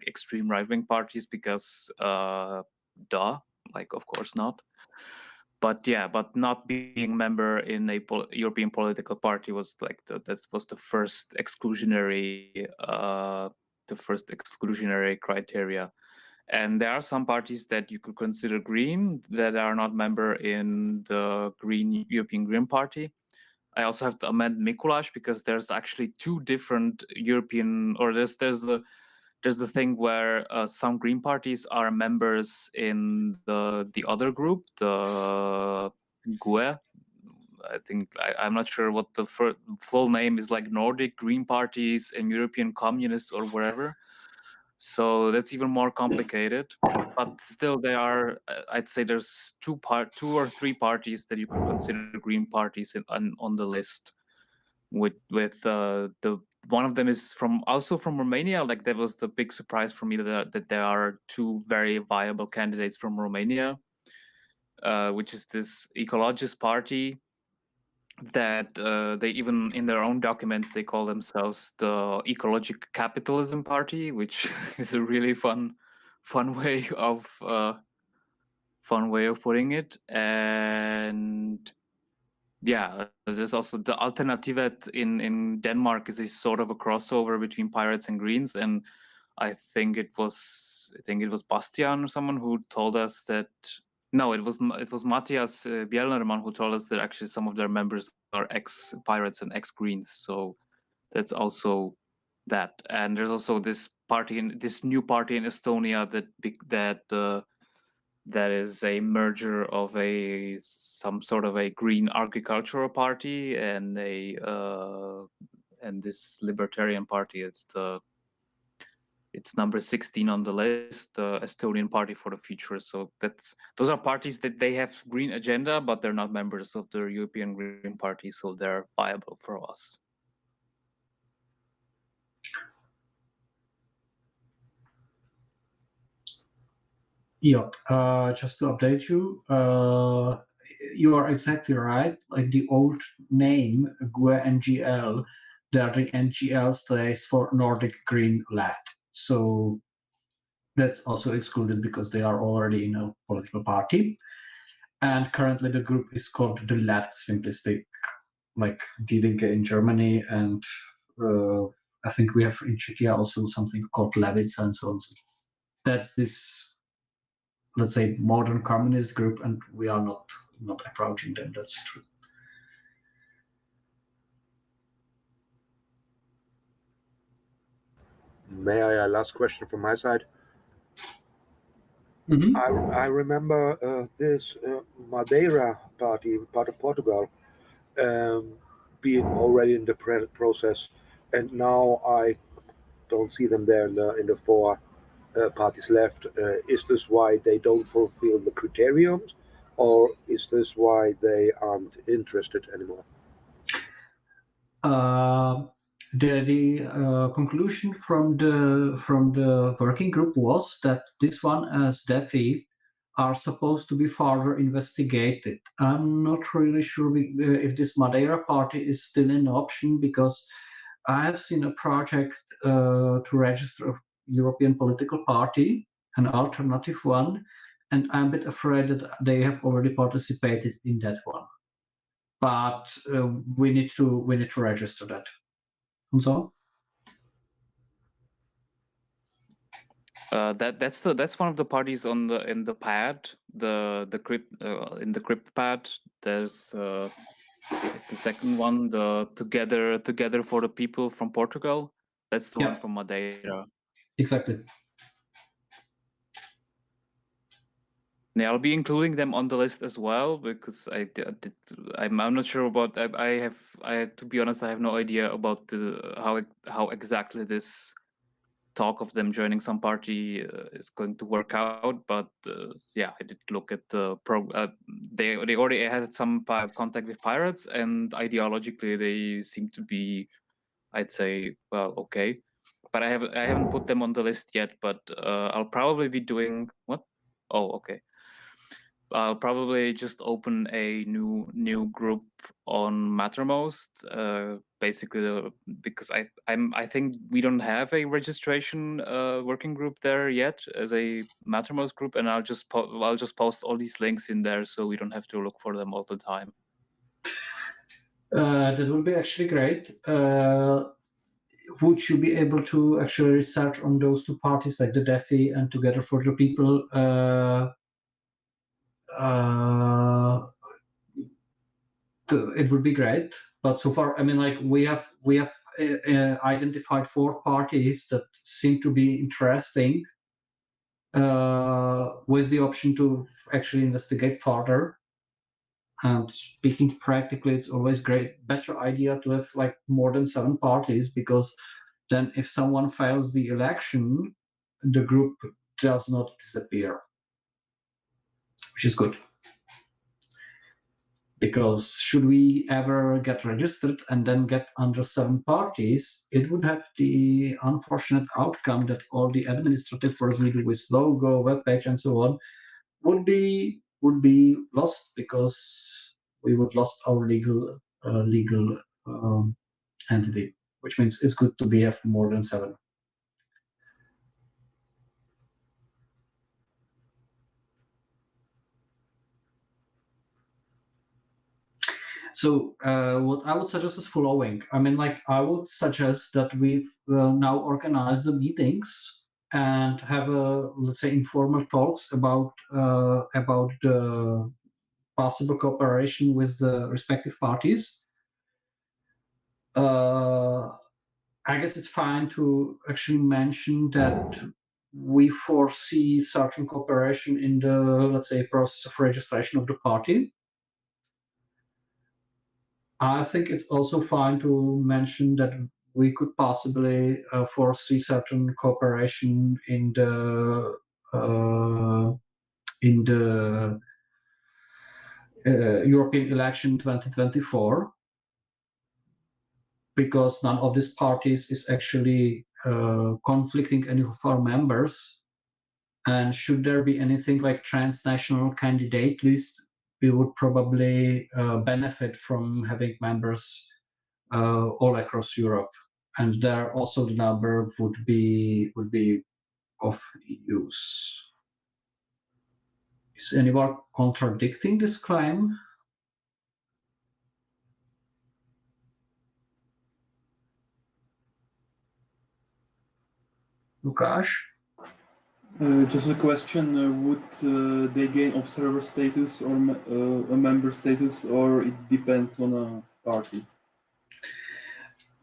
extreme right-wing parties because like of course not. But yeah, but not being member in a European political party was like that was the first exclusionary criteria. And there are some parties that you could consider green that are not member in the European Green Party. I also have to amend Mikuláš because there's actually two different European, or there's the thing where some Green parties are members in the other group, the GUE. I think I'm not sure what the full name is, like Nordic Green Parties and European Communists or whatever. So that's even more complicated. But still, there are. I'd say there's two or three parties that you could consider green parties on the list. With the one of them is also from Romania. Like that was the big surprise for me that there are two very viable candidates from Romania, which is this Ecological party that they even in their own documents they call themselves the Ecological Capitalism Party, which is a really fun way of putting it. And yeah, there's also the Alternativet in Denmark is a sort of a crossover between Pirates and Greens, and I think it was Bastian or someone who told us that. No, it was Matthias Bjelnerman who told us that actually some of their members are ex-Pirates and ex-Greens. So that's also that. And there's also this new party in Estonia that is a merger of some sort of a green agricultural party and this libertarian party. It's number 16 on the list, the Estonian Party for the Future. So those are parties that they have green agenda, but they're not members of the European Green Party, so they're viable for us. Yeah, just to update you, you are exactly right. Like the old name, GUE NGL, the NGL stands for Nordic Green Left. So that's also excluded because they are already in a political party. And currently the group is called the Left Simplistic, like Die Linke in Germany. And I think we have in Czechia also something called Levica and so on. That's this, let's say, modern communist group, and we are not approaching them. That's true. May I, last question from my side? Mm-hmm. I remember this Madeira party, part of Portugal, being already in the process, and now I don't see them there in the four parties left. Is this why they don't fulfill the criteriums, or is this why they aren't interested anymore? The conclusion from the working group was that this one as DEFI are supposed to be further investigated. I'm not really sure if this Madeira party is still an option, because I have seen a project to register a European political party, an alternative one, and I'm a bit afraid that they have already participated in that one. But we need to register that. And so? That's one of the parties in the pad, the crypt in the crypt pad. There's is the second one, the together for the people from Portugal. That's the one from Madeira. Exactly. Yeah, I'll be including them on the list as well because I'm not sure about. To be honest, I have no idea about how exactly this talk of them joining some party is going to work out. But yeah, I did look at the they already had some contact with pirates, and ideologically they seem to be, I'd say, well, okay. But I haven't put them on the list yet. But I'll probably be doing what? Oh, okay. I'll probably just open a new group on Mattermost, basically because I think we don't have a registration working group there yet as a Mattermost group, and I'll just post all these links in there so we don't have to look for them all the time. That would be actually great. Would you be able to actually research on those two parties, like the DeFi and Together for the People? It would be great, but so far, I mean, like we have identified 4 parties that seem to be interesting, with the option to actually investigate further. And speaking practically, it's always better idea to have like more than 7 parties, because then if someone fails the election, the group does not disappear, which is good. Because should we ever get registered and then get under 7 parties, it would have the unfortunate outcome that all the administrative work we do with logo, webpage, and so on would be lost, because we would lost our legal entity, which means it's good to have more than 7. So what I would suggest is following. I mean, like I would suggest that we now organize the meetings and have let's say informal talks about the possible cooperation with the respective parties. I guess it's fine to actually mention that we foresee certain cooperation in the, let's say, process of registration of the party. I think it's also fine to mention that we could possibly foresee certain cooperation in the European election 2024, because none of these parties is actually conflicting any of our members. And should there be anything like transnational candidate list, we would probably benefit from having members all across Europe, and there also the number would be of use. Is anyone contradicting this claim? Lukáš? Just a question, would they gain observer status or a member status, or it depends on a party?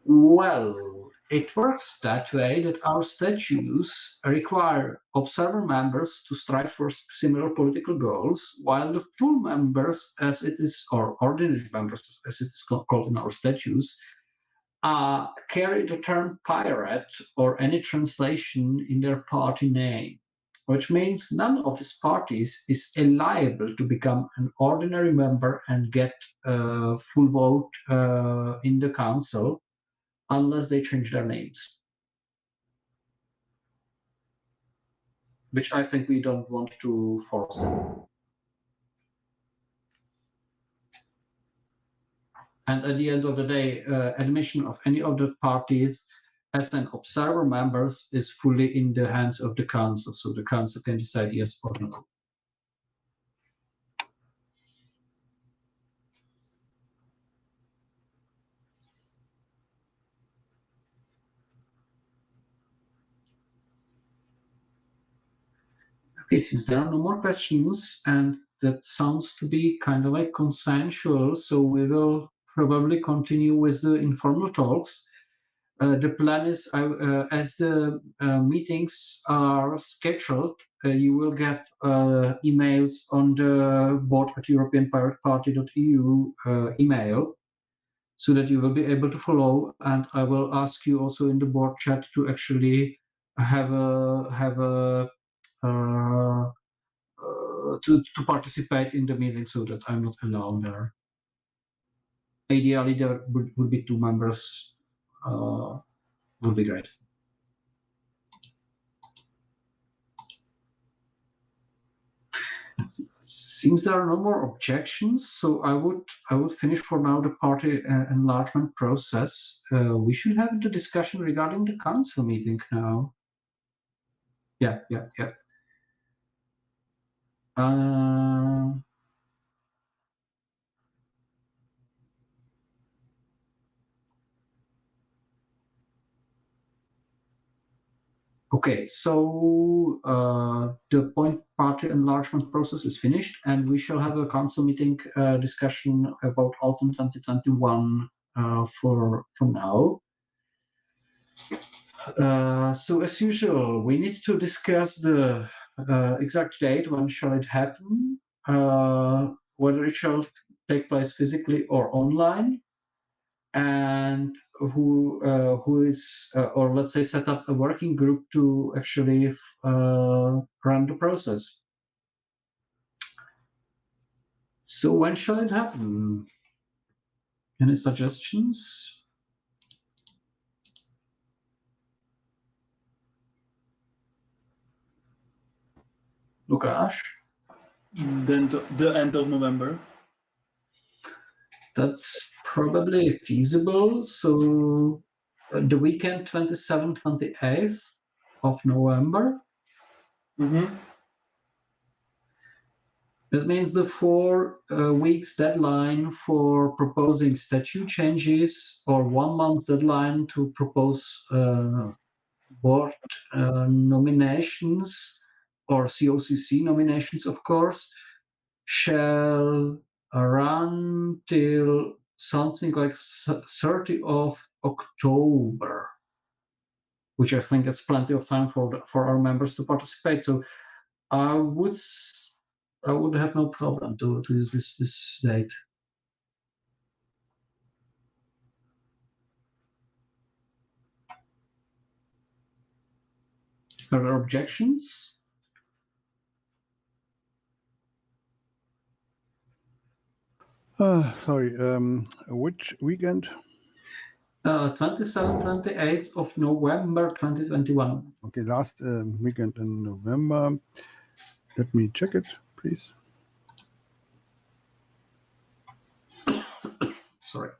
Well, it works that way, that our statutes require observer members to strive for similar political goals, while the full members, as it is, or ordinary members, as it is called in our statutes, carry the term pirate or any translation in their party name, which means none of these parties is liable to become an ordinary member and get a full vote in the council unless they change their names, which I think we don't want to force them. And at the end of the day, admission of any of the parties as an observer members is fully in the hands of the council, so the council can decide yes or no. Okay, since there are no more questions, and that sounds to be kind of like consensual, so we will probably continue with the informal talks. The plan is, as the meetings are scheduled, you will get emails on the board@europeanpirateparty.eu email, so that you will be able to follow. And I will ask you also in the board chat to actually have a to participate in the meeting, so that I'm not alone there. Ideally, there would be 2 members. Would be great. Seems there are no more objections, so I would finish for now the party enlargement process. We should have the discussion regarding the council meeting now. Yeah. Okay, so the point party enlargement process is finished, and we shall have a council meeting discussion about autumn 2021 from now. So as usual, we need to discuss the exact date, when shall it happen, whether it shall take place physically or online, and who is, or let's say, set up a working group to actually run the process. So when shall it happen? Any suggestions? Lukáš? Then the end of November. That's probably feasible. So the weekend 27th, 28th of November. Mm-hmm. That means the 4 weeks deadline for proposing statute changes, or 1 month deadline to propose board nominations, or COCC nominations, of course, shall run till something like 30th of October, which I think is plenty of time for our members to participate. So I would have no problem to use this date. Are there objections? Sorry, which weekend? 27th, 28th of November 2021. Okay, last weekend in November. Let me check it, please. Sorry.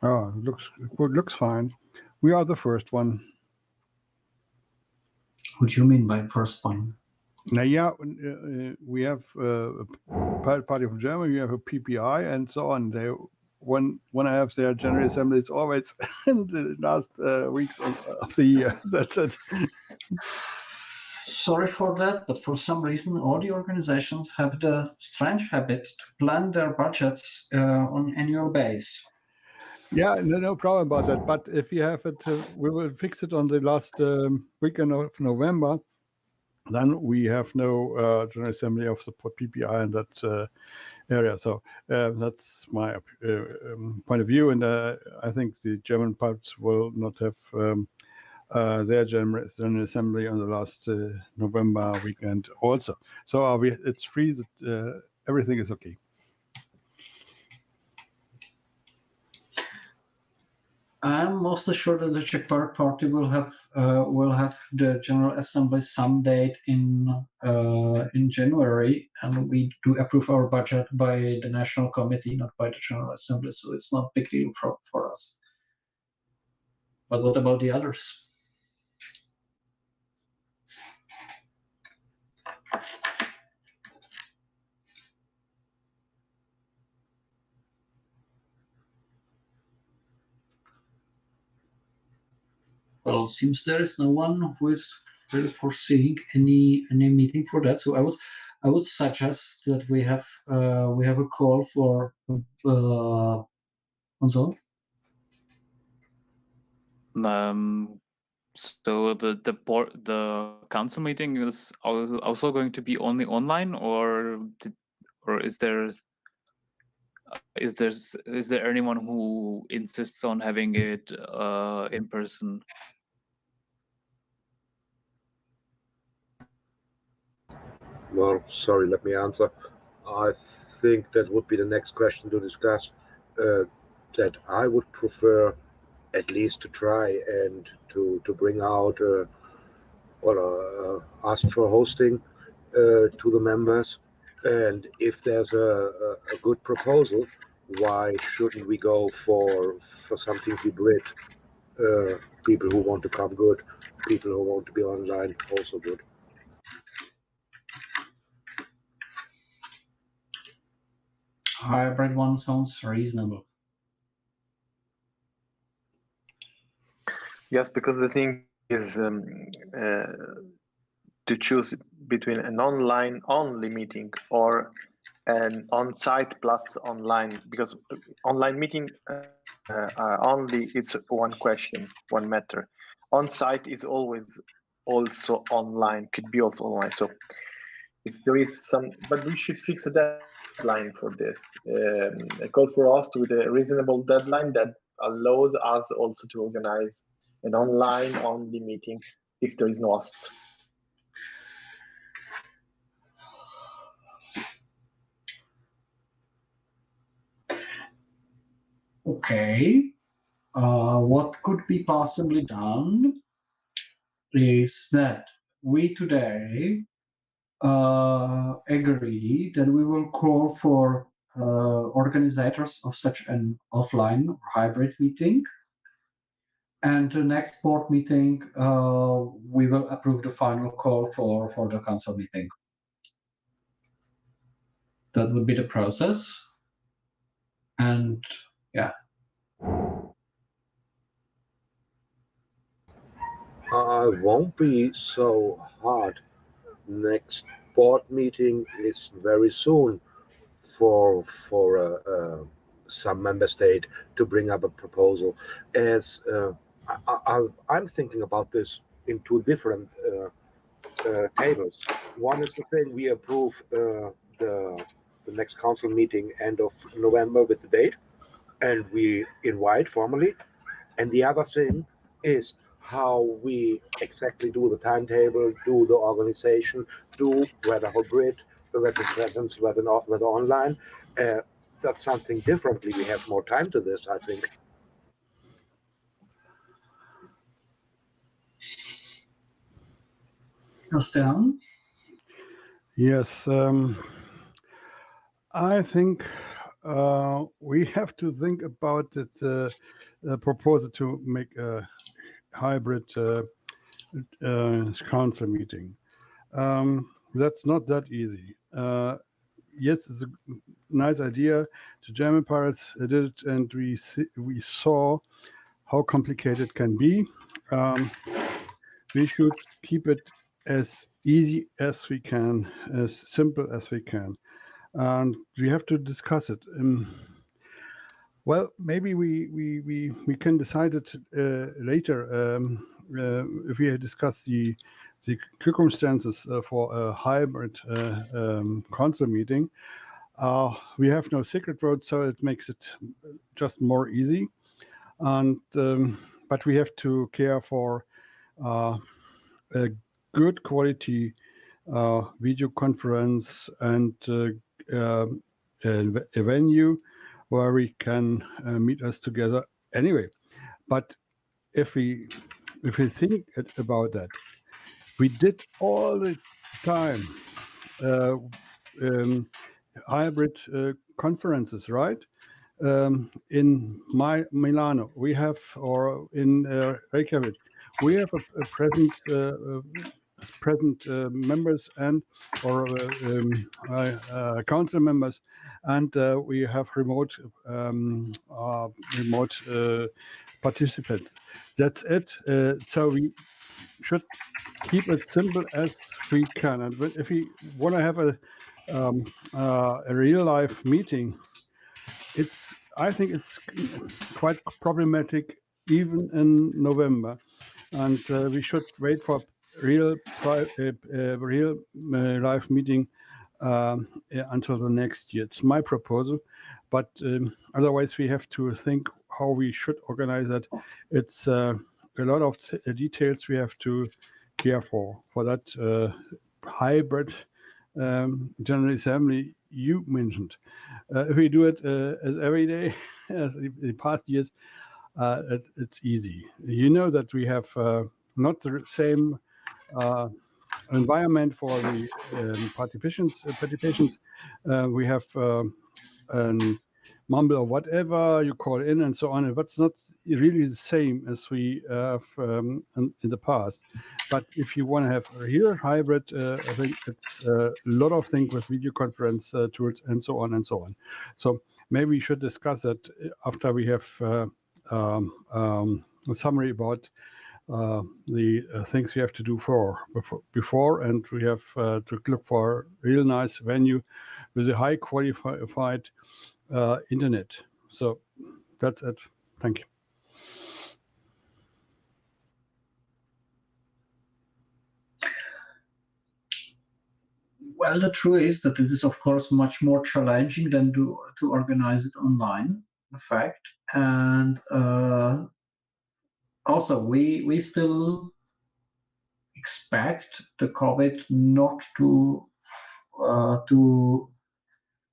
Oh, looks fine. We are the first one. What do you mean by first one? Now, yeah, we have Party of Germany, we have a PPI, and so on. They when I have their General Assembly, it's always in the last weeks of the year. That's it. Sorry for that, but for some reason, all the organizations have the strange habit to plan their budgets on annual base. Yeah, no problem about that. But if you have it, we will fix it on the last weekend of November. Then we have no General Assembly of the PPI in that area. So that's my point of view. And I think the German parts will not have their General Assembly on the last November weekend also. So it's free. That everything is okay. I'm mostly sure that the Czech Party will have the General Assembly some date in January, and we do approve our budget by the National Committee, not by the General Assembly, so it's not a big deal for us. But what about the others? Well, seems there is no one who is really foreseeing any meeting for that. So I would suggest that we have a call for Gonzalo. So the council meeting is also going to be only online, or is there anyone who insists on having it in person? Well, sorry, let me answer. I think that would be the next question to discuss. That I would prefer at least to try and to bring out or ask for hosting to the members. And if there's a good proposal, why shouldn't we go for something hybrid? People who want to come good, people who want to be online also good. Hybrid one sounds reasonable. Yes, because the thing is to choose between an online only meeting or an on-site plus online, because online meeting only it's one question, one matter. On-site is always also online, could be also online. So if there is some, but we should fix a deadline for this. A call for us with a reasonable deadline that allows us also to organize an online only meeting if there is no host. Okay. What could be possibly done is that we today agree that we will call for organizers of such an offline or hybrid meeting. And the next board meeting, we will approve the final call for the council meeting. That would be the process. And yeah. I won't be so hard. Next board meeting is very soon for some member state to bring up a proposal. As I'm thinking about this in two different tables. One is the thing we approve the next council meeting end of November with the date, and we invite formally. And the other thing is how we exactly do the timetable, do the organization, do whether hybrid, whether presence, whether not, whether online. That's something differently. We have more time to this, I think. Christian? Yes, I think we have to think about the proposal to make a hybrid council meeting. That's not that easy. Yes, it's a nice idea. The German pirates did it, and we saw how complicated it can be. We should keep it as easy as we can, as simple as we can, and we have to discuss it. Well, maybe we can decide it later if we discuss the circumstances for a hybrid council meeting. We have no secret vote, so it makes it just more easy. And but we have to care for a good quality video conference and a venue where we can meet us together anyway. But if we think about that, we did all the time hybrid conferences, right? In Milano, we have, or in Reykjavik, we have a present members and or council members, and we have remote participants. That's it. So should keep it simple as we can. And if we want to have a real life meeting, I think it's quite problematic even in November, and we should wait for real life meeting until the next year. It's my proposal, but otherwise we have to think how we should organize it. It's a lot of details we have to care for that hybrid General Assembly you mentioned. If we do it as every day, as the past years, it's easy. You know that we have not the same environment for the participations. We have a mumble or whatever you call in and so on, but it's not really the same as we have in the past. But if you want to have a real hybrid, I think it's a lot of things with video conference tools and so on and so on. So maybe we should discuss that after we have a summary about the things we have to do before, and we have to look for a real nice venue with a high qualified internet. So that's it. Thank you. Well, the truth is that it is, of course, much more challenging than to organize it online, in fact. And also, we still expect the COVID not to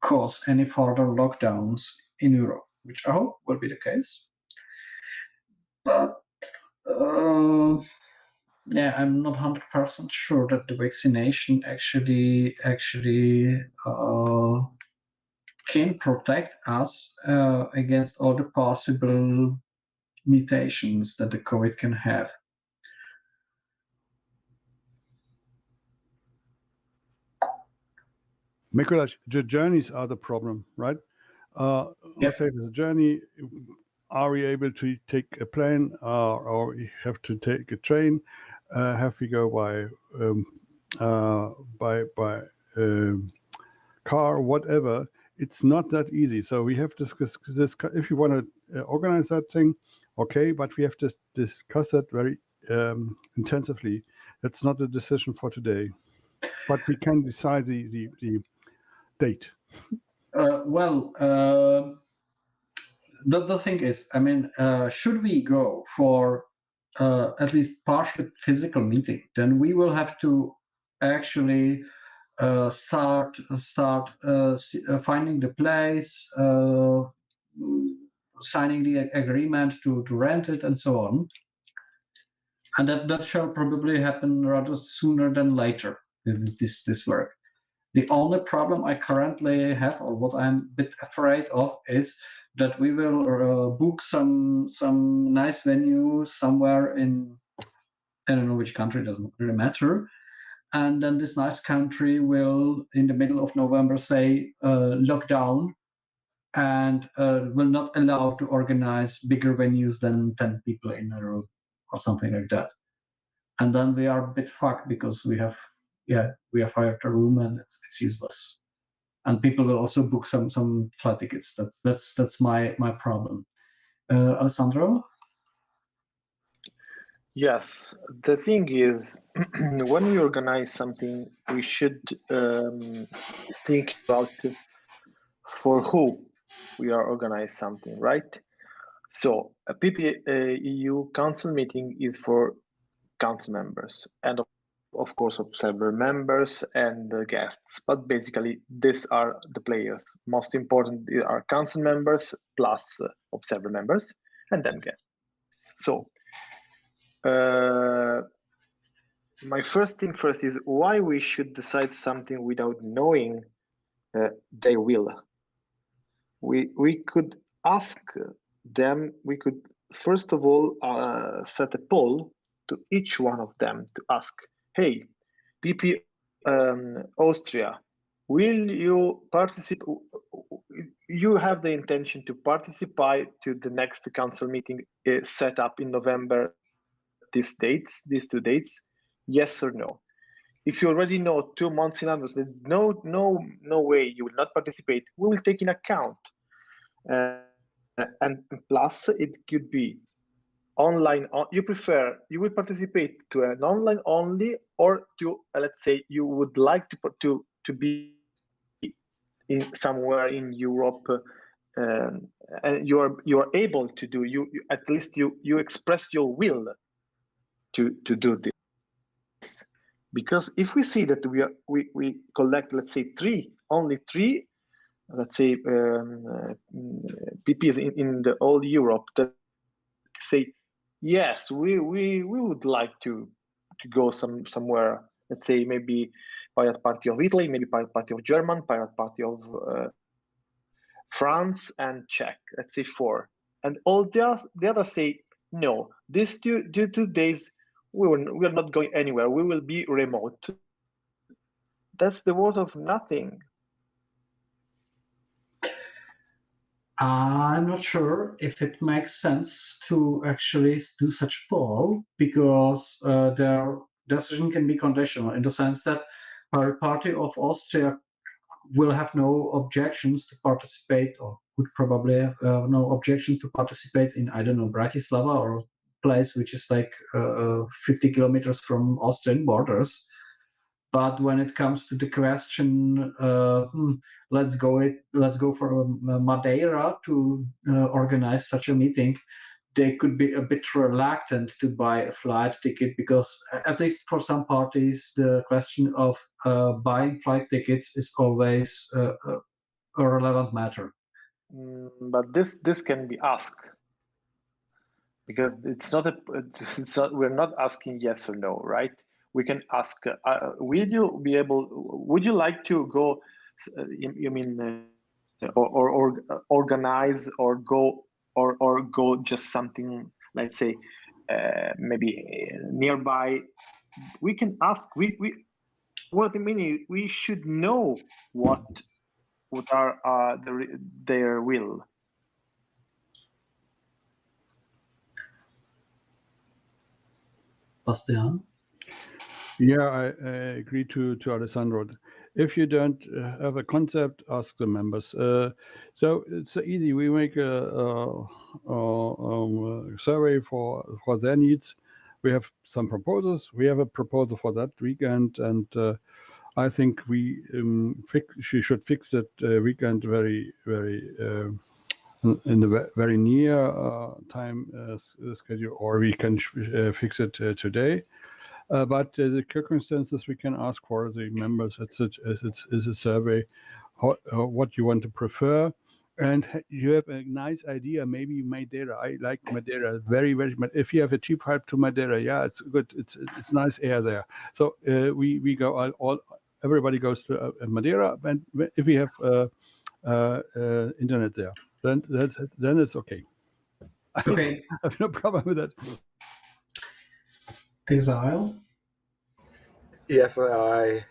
cause any further lockdowns in Europe, which I hope will be the case. But yeah, I'm not 100% sure that the vaccination actually can protect us against all the possible mutations that the COVID can have. Mikuláš, the journeys are the problem, right? Yep. Let's say the journey, are we able to take a plane or we have to take a train? Have we go by car, whatever? It's not that easy. So we have to discuss this. If you want to organize that thing, okay, but we have to discuss that very intensively. That's not a decision for today, but we can decide the date. The thing is, I mean, should we go for at least partial physical meeting, then we will have to actually start finding the place, signing the agreement to rent it, and so on. And that shall probably happen rather sooner than later. This work. The only problem I currently have, or what I'm a bit afraid of, is that we will book some nice venue somewhere in, I don't know which country, doesn't really matter, and then this nice country will, in the middle of November, say lock down and will not allow to organize bigger venues than 10 people in a room or something like that. And then we are a bit fucked because we have hired a room and it's useless. And people will also book some flight tickets. That's my problem. Alessandro? Yes, the thing is, when we organize something, we should think about for who we are organize something, right? So a PPEU council meeting is for council members and of course observer members and the guests, but basically these are the players. Most important are council members plus observer members and then guests. So my first thing first is why we should decide something without knowing their will. We could ask them, we could first of all set a poll to each one of them to ask, hey, PP Austria, will you participate? You have the intention to participate to the next council meeting set up in November these two dates, yes or no. If you already know 2 months in advance that no way you will not participate, we will take in account. And plus, it could be online. You will participate to an online only, or to let's say you would like to be in somewhere in Europe, and you are able to do at least you express your will to do this. Because if we see that we collect, let's say only three, let's say PPs in the whole Europe that say yes, we would like to go somewhere, let's say maybe Pirate Party of Italy, maybe Pirate Party of German, Pirate Party of France and Czech, let's say 4, and all the others say no. These two days we are not going anywhere. We will be remote. That's the word of nothing. I'm not sure if it makes sense to actually do such a poll, because their decision can be conditional in the sense that Pirate Party of Austria will have no objections to participate, or would probably have no objections to participate in, I don't know, Bratislava, or a place which is like 50 kilometers from Austrian borders. But when it comes to the question, let's go for Madeira to organize such a meeting, they could be a bit reluctant to buy a flight ticket, because at least for some parties, the question of buying flight tickets is always a relevant matter. But this can be asked, because we're not asking yes or no, right? We can ask, would you like to go, you mean, or organize, or go just something, let's say, maybe nearby. We can ask, what I mean is, we should know what are their will. Bastian? Yeah, I agree to Alessandro. If you don't have a concept, ask the members. So it's easy. We make a survey for their needs. We have some proposals. We have a proposal for that weekend, and I think we should fix that weekend very in the very near time schedule, or we can fix it today. But the circumstances we can ask for the members as a survey, what you want to prefer. And you have a nice idea, maybe Madeira. I like Madeira very, very much. If you have a cheap flight to Madeira, yeah, it's good. It's nice air there. So we go everybody goes to Madeira, and if we have internet there, then it's okay. Okay. I have no problem with that. Exile? Yes, I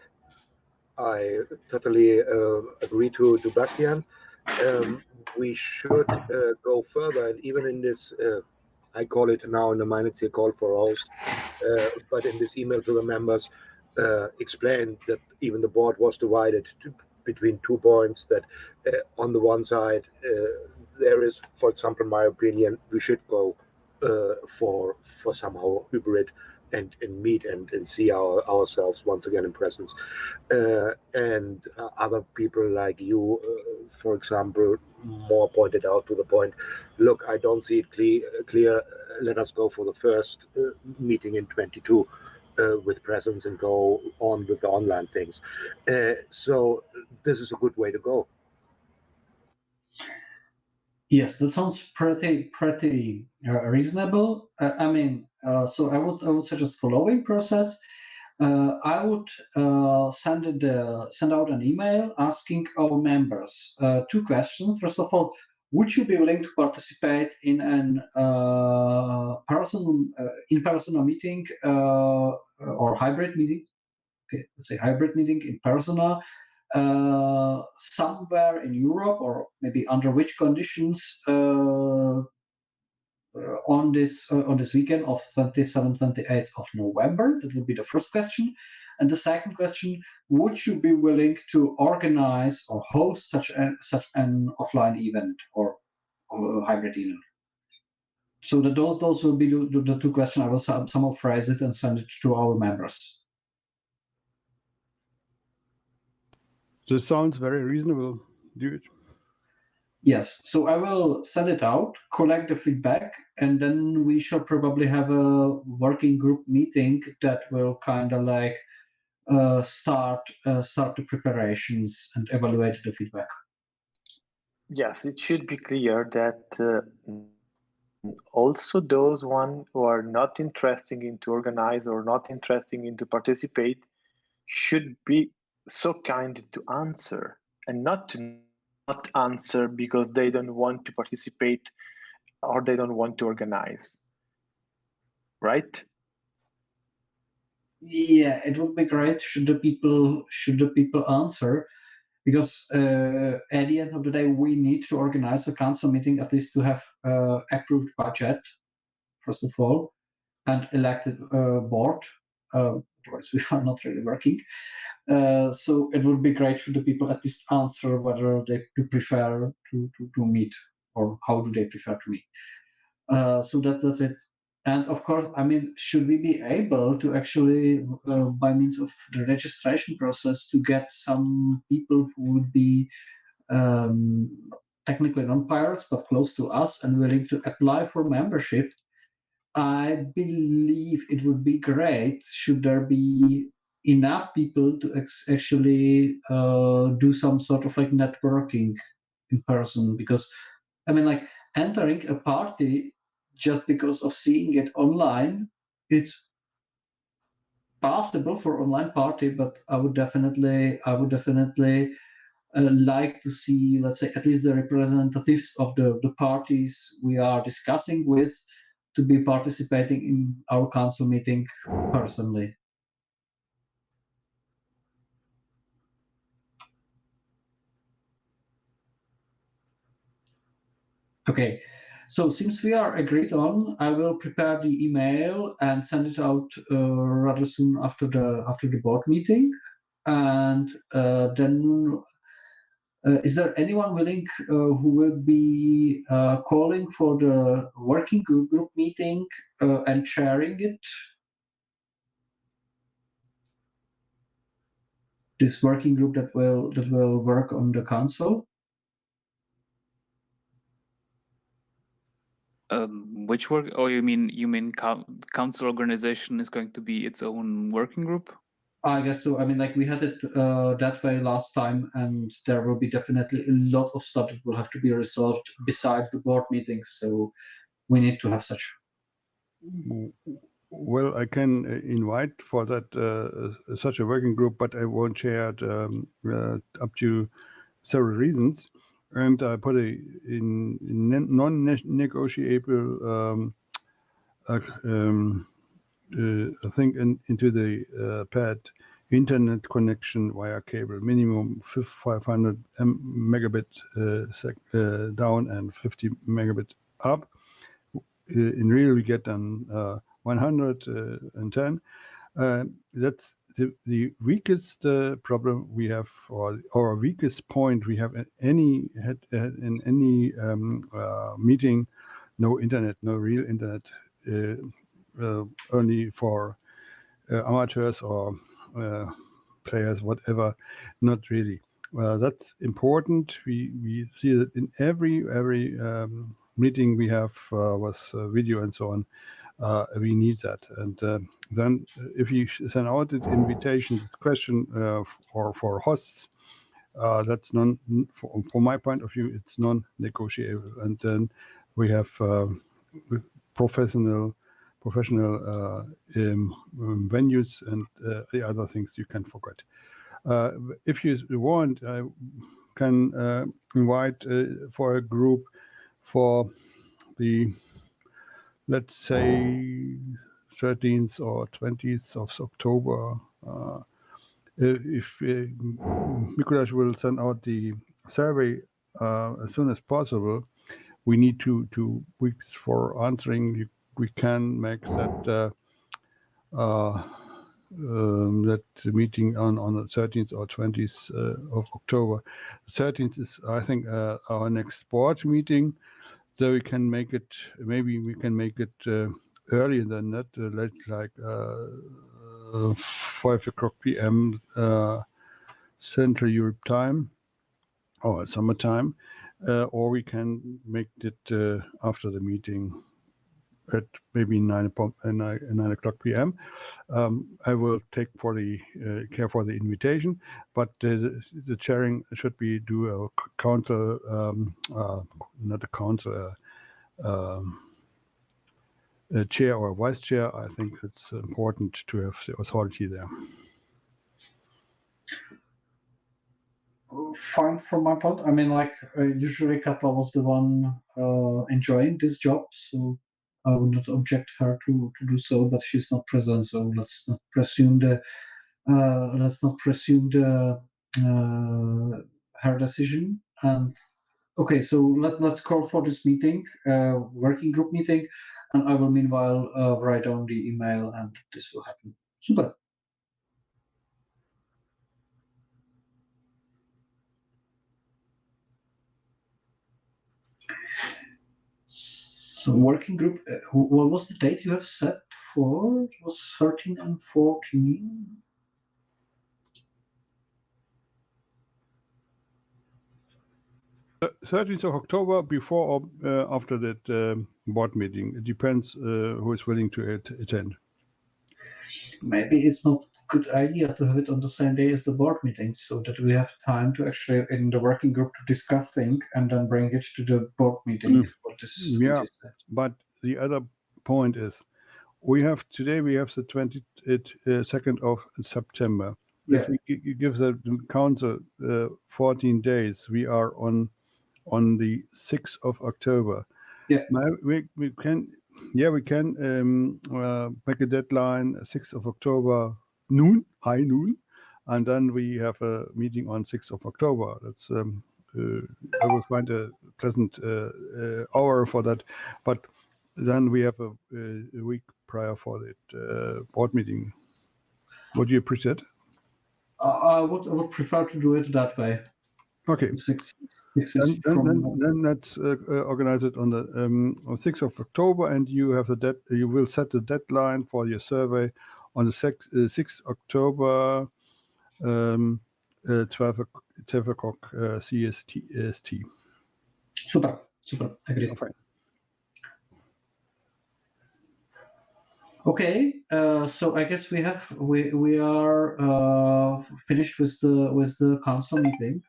totally agree to Bastian. We should go further, and even in this, I call it now in the Mainz call for host, but in this email to the members, explained that even the board was divided between 2 points. That on the one side, there is, for example, in my opinion, we should go for somehow hybrid and meet and see ourselves once again in presence. And other people like you, for example, more pointed out to the point, look, I don't see it clear. Let us go for the first meeting in 22 with presence and go on with the online things. So this is a good way to go. Yes, that sounds pretty reasonable. So I would suggest following process. I would send out an email asking our members 2 questions. First of all, would you be willing to participate in an in-person meeting or hybrid meeting? Okay, let's say hybrid meeting in persona. Somewhere in Europe, or maybe under which conditions on this weekend of 27th, 28th of November. That would be the first question. And the second question: would you be willing to organize or host such an offline event or hybrid event? So those will be the two questions. I will somehow phrase it and send it to our members. This sounds very reasonable, dude. Yes, so I will send it out, collect the feedback, and then we shall probably have a working group meeting that will kind of like start the preparations and evaluate the feedback. Yes, it should be clear that also those one who are not interested in to organize or not interested in to participate should be so kind to answer, and not answer because they don't want to participate or they don't want to organize, right? Yeah, it would be great should the people answer, because at the end of the day we need to organize a council meeting at least to have approved budget first of all, and elected board. Otherwise we are not really working. So it would be great should the people at least answer whether they prefer to meet, or how do they prefer to meet. So that's it. And of course, I mean, should we be able to actually, by means of the registration process, to get some people who would be technically non-pirates but close to us and willing to apply for membership? I believe it would be great should there be enough people to actually do some sort of like networking in person, because I mean, like, entering a party just because of seeing it online, it's possible for online party, but I would definitely like to see, let's say, at least the representatives of the parties we are discussing with to be participating in our council meeting personally. Okay, so since we are agreed on, I will prepare the email and send it out rather soon after the board meeting, and then is there anyone willing who will be calling for the working group meeting and chairing it? This working group that will work on the council. Which work? Oh, you mean council organization is going to be its own working group? I guess so. I mean, like, we had it that way last time, and there will be definitely a lot of stuff that will have to be resolved besides the board meetings. So we need to have such. Well, I can invite for that such a working group, but I won't share it up to several reasons. And I put it in non-negotiable I think into the pad internet connection via cable, minimum 500 megabit down and 50 megabit up. In real, we get an 110. That's the weakest problem we have, or our weakest point we have in any meeting. No internet, no real internet. Only for amateurs or players, whatever. Not really. That's important. We see that in every meeting we have with video and so on. We need that. And then if you send out an invitation question for hosts, that's from my point of view, it's non-negotiable. And then we have professional venues and the other things you can forget. If you want, I can invite for a group for the, let's say, 13th or 20th of October. If Mikuláš will send out the survey as soon as possible, we need 2 weeks for answering, we can make that that meeting on the 13th or 20th of October. 13th is, I think, our next board meeting. So we can make it. Maybe we can make it earlier than that, like 5:00 p.m. Central Europe time or summertime, or we can make it after the meeting at maybe 9 o'clock p.m. I will take care for the invitation, but the chairing should be do a counter, not a counter, a chair or a vice chair. I think it's important to have the authority there. Fine from my point. I mean, like usually Katla was the one enjoying this job, so I would not object her to do so, but she's not present, so let's not presume her decision. And okay, so let's call for this meeting, working group meeting, and I will meanwhile write down the email, and this will happen. Super. So working group, what was the date you have set for? It was 13 and 14? Uh, 13th of October, before or after that board meeting. It depends who is willing to attend. Maybe it's not a good idea to have it on the same day as the board meeting, so that we have time to actually, in the working group, to discuss things and then bring it to the board meeting. Yeah, but the other point is, we have the 22nd of September. Yeah. If we give the council 14 days, we are on the 6th of October. Yeah. We can make a deadline 6th of October high noon, and then we have a meeting on 6th of October. That's I will find a pleasant hour for that, but then we have a week prior for that board meeting. Would you appreciate? I would prefer to do it that way. Okay. Then let's organize it on the 6th of October, and you have you will set the deadline for your survey on the 6th October, 12 o'clock CST. Super, agreed. Okay. Okay, so I guess we are finished with the council meeting.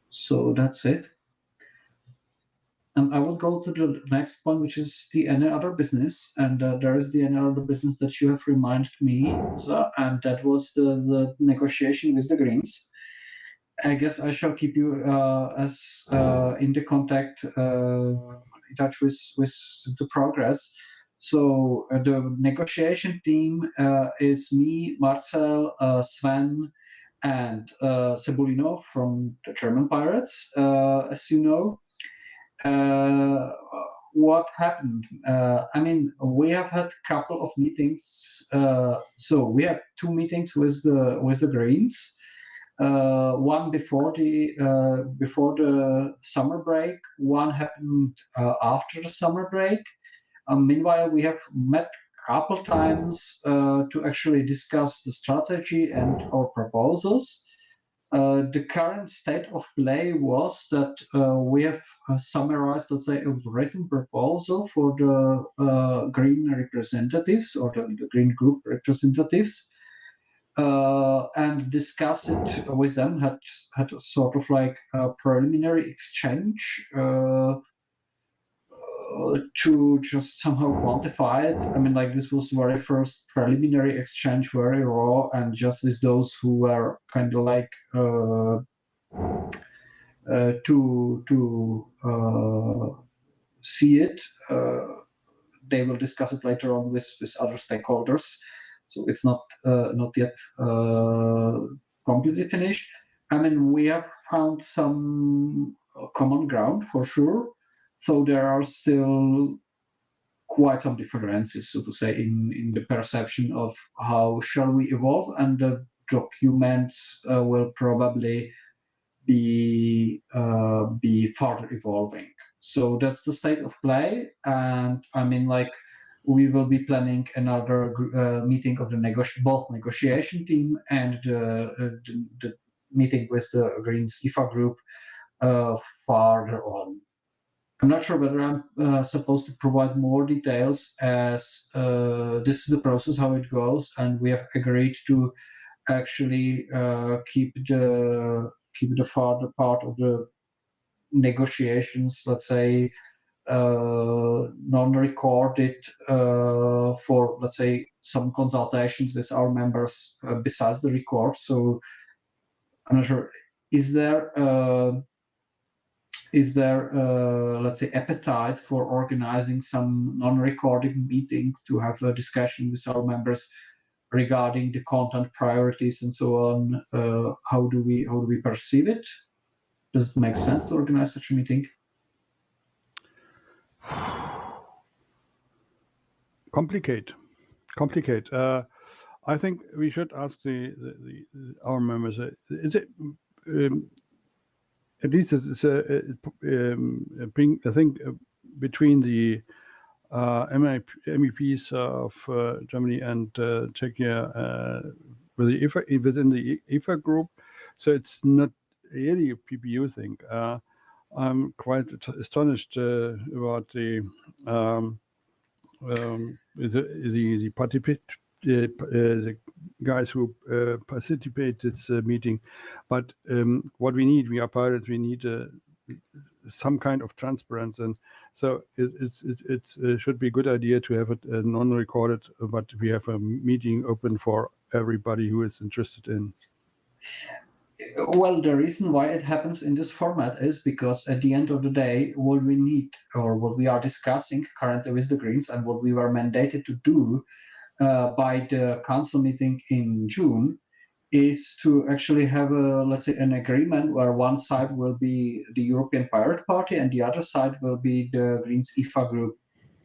So that's it. And I will go to the next point, which is the any other business. And there is the any other business that you have reminded me, and that was the negotiation with the Greens. I guess I shall keep you as in the contact, in touch with the progress. So the negotiation team is me, Marcel, Sven, and Cebulino from the German Pirates, as you know. What happened? I mean, we have had a couple of meetings. So we had 2 meetings with the Greens. One before the summer break. One happened after the summer break. Meanwhile, we have met a couple times to actually discuss the strategy and our proposals. The current state of play was that we have summarized, let's say, a written proposal for the Green representatives or the Green Group representatives, and discuss it with them. Had a sort of like a preliminary exchange to just somehow quantify it. I mean, like, this was very first preliminary exchange, very raw, and just with those who were kind of like to see it. They will discuss it later on with other stakeholders. So it's not yet completely finished. I mean, we have found some common ground for sure. So there are still quite some differences, so to say, in the perception of how shall we evolve, and the documents will probably be further evolving. So that's the state of play, and I mean, like, we will be planning another meeting of the both negotiation team and the meeting with the Greens IFA group farther on. I'm not sure whether I'm supposed to provide more details, as this is the process how it goes, and we have agreed to actually keep the further part of the negotiations, let's say, non-recorded for, let's say, some consultations with our members besides the record. So I'm not sure, is there let's say, appetite for organizing some non-recorded meetings to have a discussion with our members regarding the content priorities and so on? How do we perceive it? Does it make sense to organize such a meeting? Complicate. I think we should ask our members. Is it at least it's I think between the MEPs of Germany and Czechia within the IFA group, so it's not really a PPEU thing. I'm quite astonished about the guys who participate this meeting. But what we need, we are pilots, we need some kind of transparency, and so it should be a good idea to have it non-recorded, but we have a meeting open for everybody who is interested in. Well, the reason why it happens in this format is because at the end of the day, what we need, or what we are discussing currently with the Greens, and what we were mandated to do by the council meeting in June, is to actually have let's say, an agreement where one side will be the European Pirate Party and the other side will be the Greens IFA group.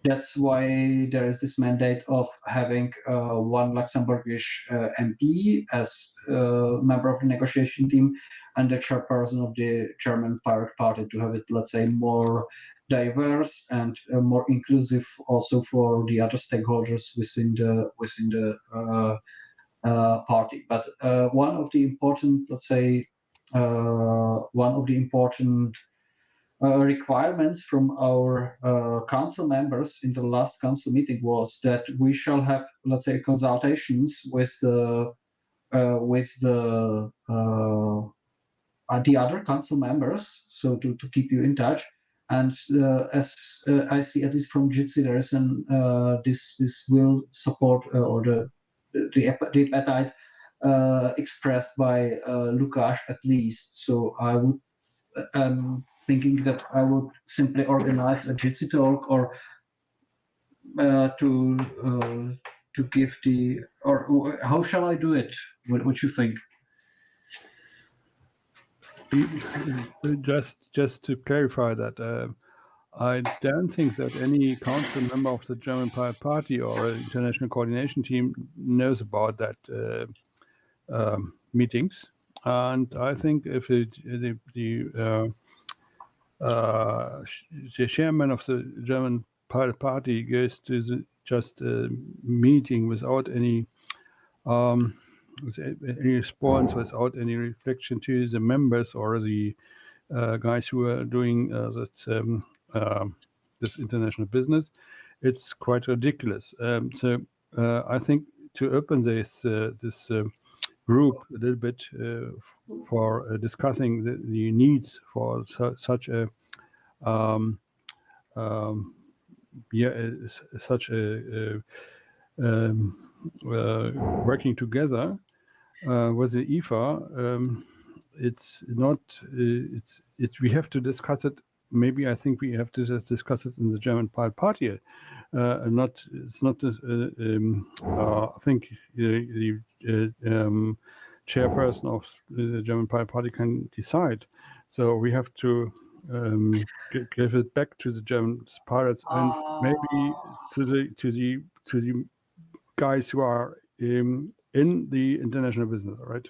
That's why there is this mandate of having one Luxembourgish MP as member of the negotiation team and the chairperson of the German Pirate Party, to have it, let's say, more diverse and more inclusive also for the other stakeholders within the party. But one of the important, let's say, requirements from our council members in the last council meeting was that we shall have, let's say, consultations with the other council members, so to keep you in touch. And as I see, at least from JITSI, there is this will support or the appetite expressed by Lukáš at least. So I would thinking that I would simply organize a JITSI talk, or to give the, or how shall I do it? What you think? Just to clarify that, I don't think that any council member of the German Pirate Party or international coordination team knows about that meetings. And I think if the chairman of the German Pirate Party goes to just a meeting without any response, without any reflection to the members or the guys who are doing this international business, it's quite ridiculous. So I think to open this group a little bit for discussing the needs for such a working together with the IFA, it's not. We have to discuss it. Maybe I think we have to just discuss it in the German Pirate Party. It's not. I think the chairperson of the German Party can decide. So we have to give it back to the German pirates and maybe to the guys who are in the international business, right?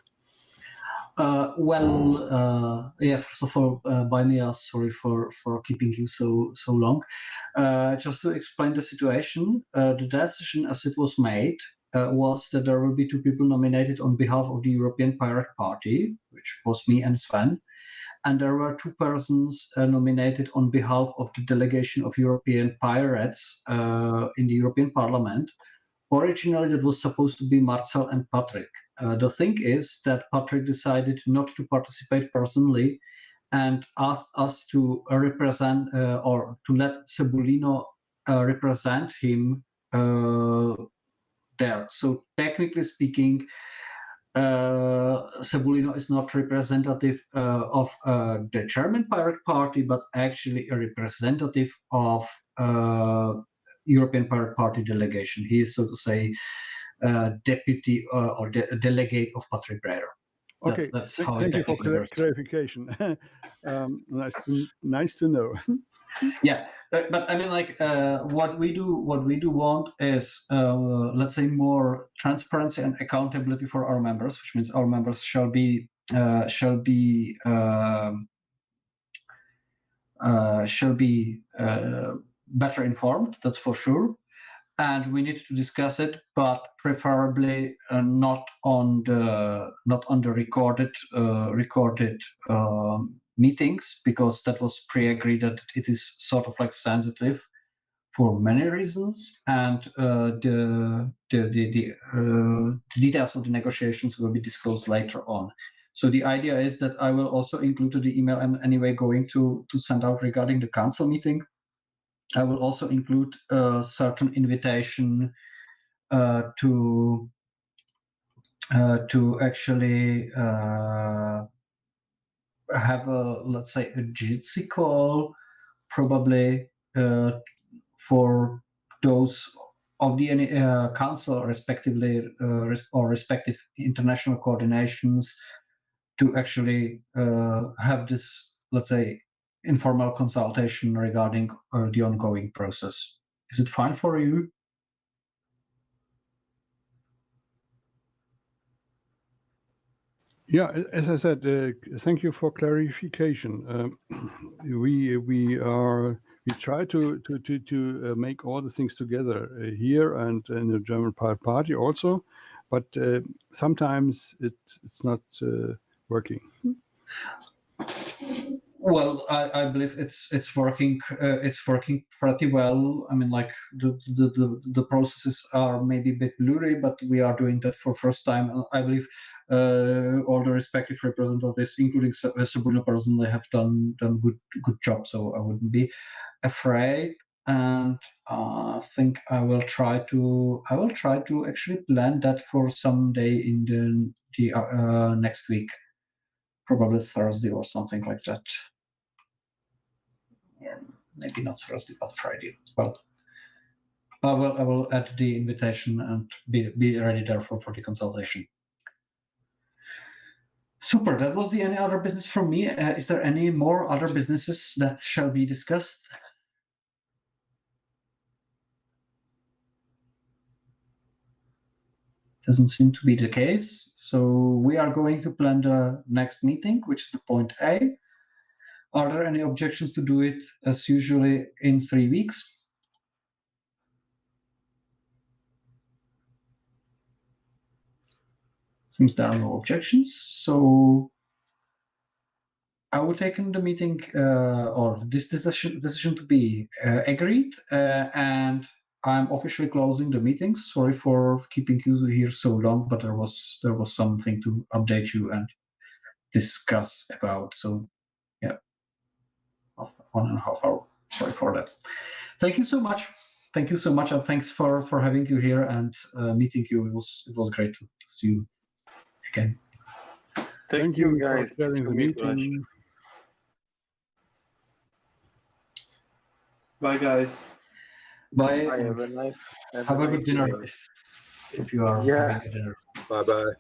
Yeah. First of all, Baimia, sorry for keeping you so long. Just to explain the situation, the decision as it was made was that there will be 2 people nominated on behalf of the European Pirate Party, which was me and Sven, and there were 2 persons nominated on behalf of the delegation of European pirates in the European Parliament. Originally, it was supposed to be Marcel and Patrick. The thing is that Patrick decided not to participate personally and asked us to represent or to let Cebulino represent him there. So technically speaking, Cebulino is not representative of the German Pirate Party, but actually a representative of European Pirate Party delegation. He is, so to say, deputy or delegate of Patrick Breyer. Okay, that's how thank it you for works. clarification. Nice to know. Yeah, but I mean, like, what we do want is, let's say, more transparency and accountability for our members, which means our members shall be better informed. That's for sure. And we need to discuss it, but preferably not on the recorded meetings, because that was pre-agreed that it is sort of like sensitive for many reasons, and the details of the negotiations will be disclosed later on. So the idea is that I will also include the email I'm anyway going to send out regarding the council meeting. I will also include a certain invitation to actually have a, let's say, a Jitsi call, probably for those of the council, respectively, or respective international coordinations, to actually have this, let's say, informal consultation regarding the ongoing process. Is it fine for you? Yeah, as I said, thank you for clarification. We try to make all the things together here and in the German Party also, but sometimes it's not working. Well, I believe it's working. It's working pretty well. I mean, like, the processes are maybe a bit blurry, but we are doing that for first time. I believe all the respective representatives, including Cebulino personally, have done good job. So I wouldn't be afraid, and I think I will try to actually plan that for some day in the next week. Probably Thursday or something like that. Yeah, maybe not Thursday, but Friday. Well, I will add the invitation and be ready there for the consultation. Super. That was the any other business from me. Is there any more other businesses that shall be discussed? Doesn't seem to be the case. So we are going to plan the next meeting, which is the point A. Are there any objections to do it as usually in 3 weeks? Seems there are no objections. So I will take in the meeting or this decision to be agreed, and I'm officially closing the meeting. Sorry for keeping you here so long, but there was something to update you and discuss about. So yeah, 1.5 hours. Sorry for that. Thank you so much. Thank you so much, and thanks for having you here and meeting you. It was great to see you again. Thank you, guys. for sharing the meeting. Bye, guys. Bye. Bye. Have a nice. Have a good dinner if you are having a dinner. Bye bye.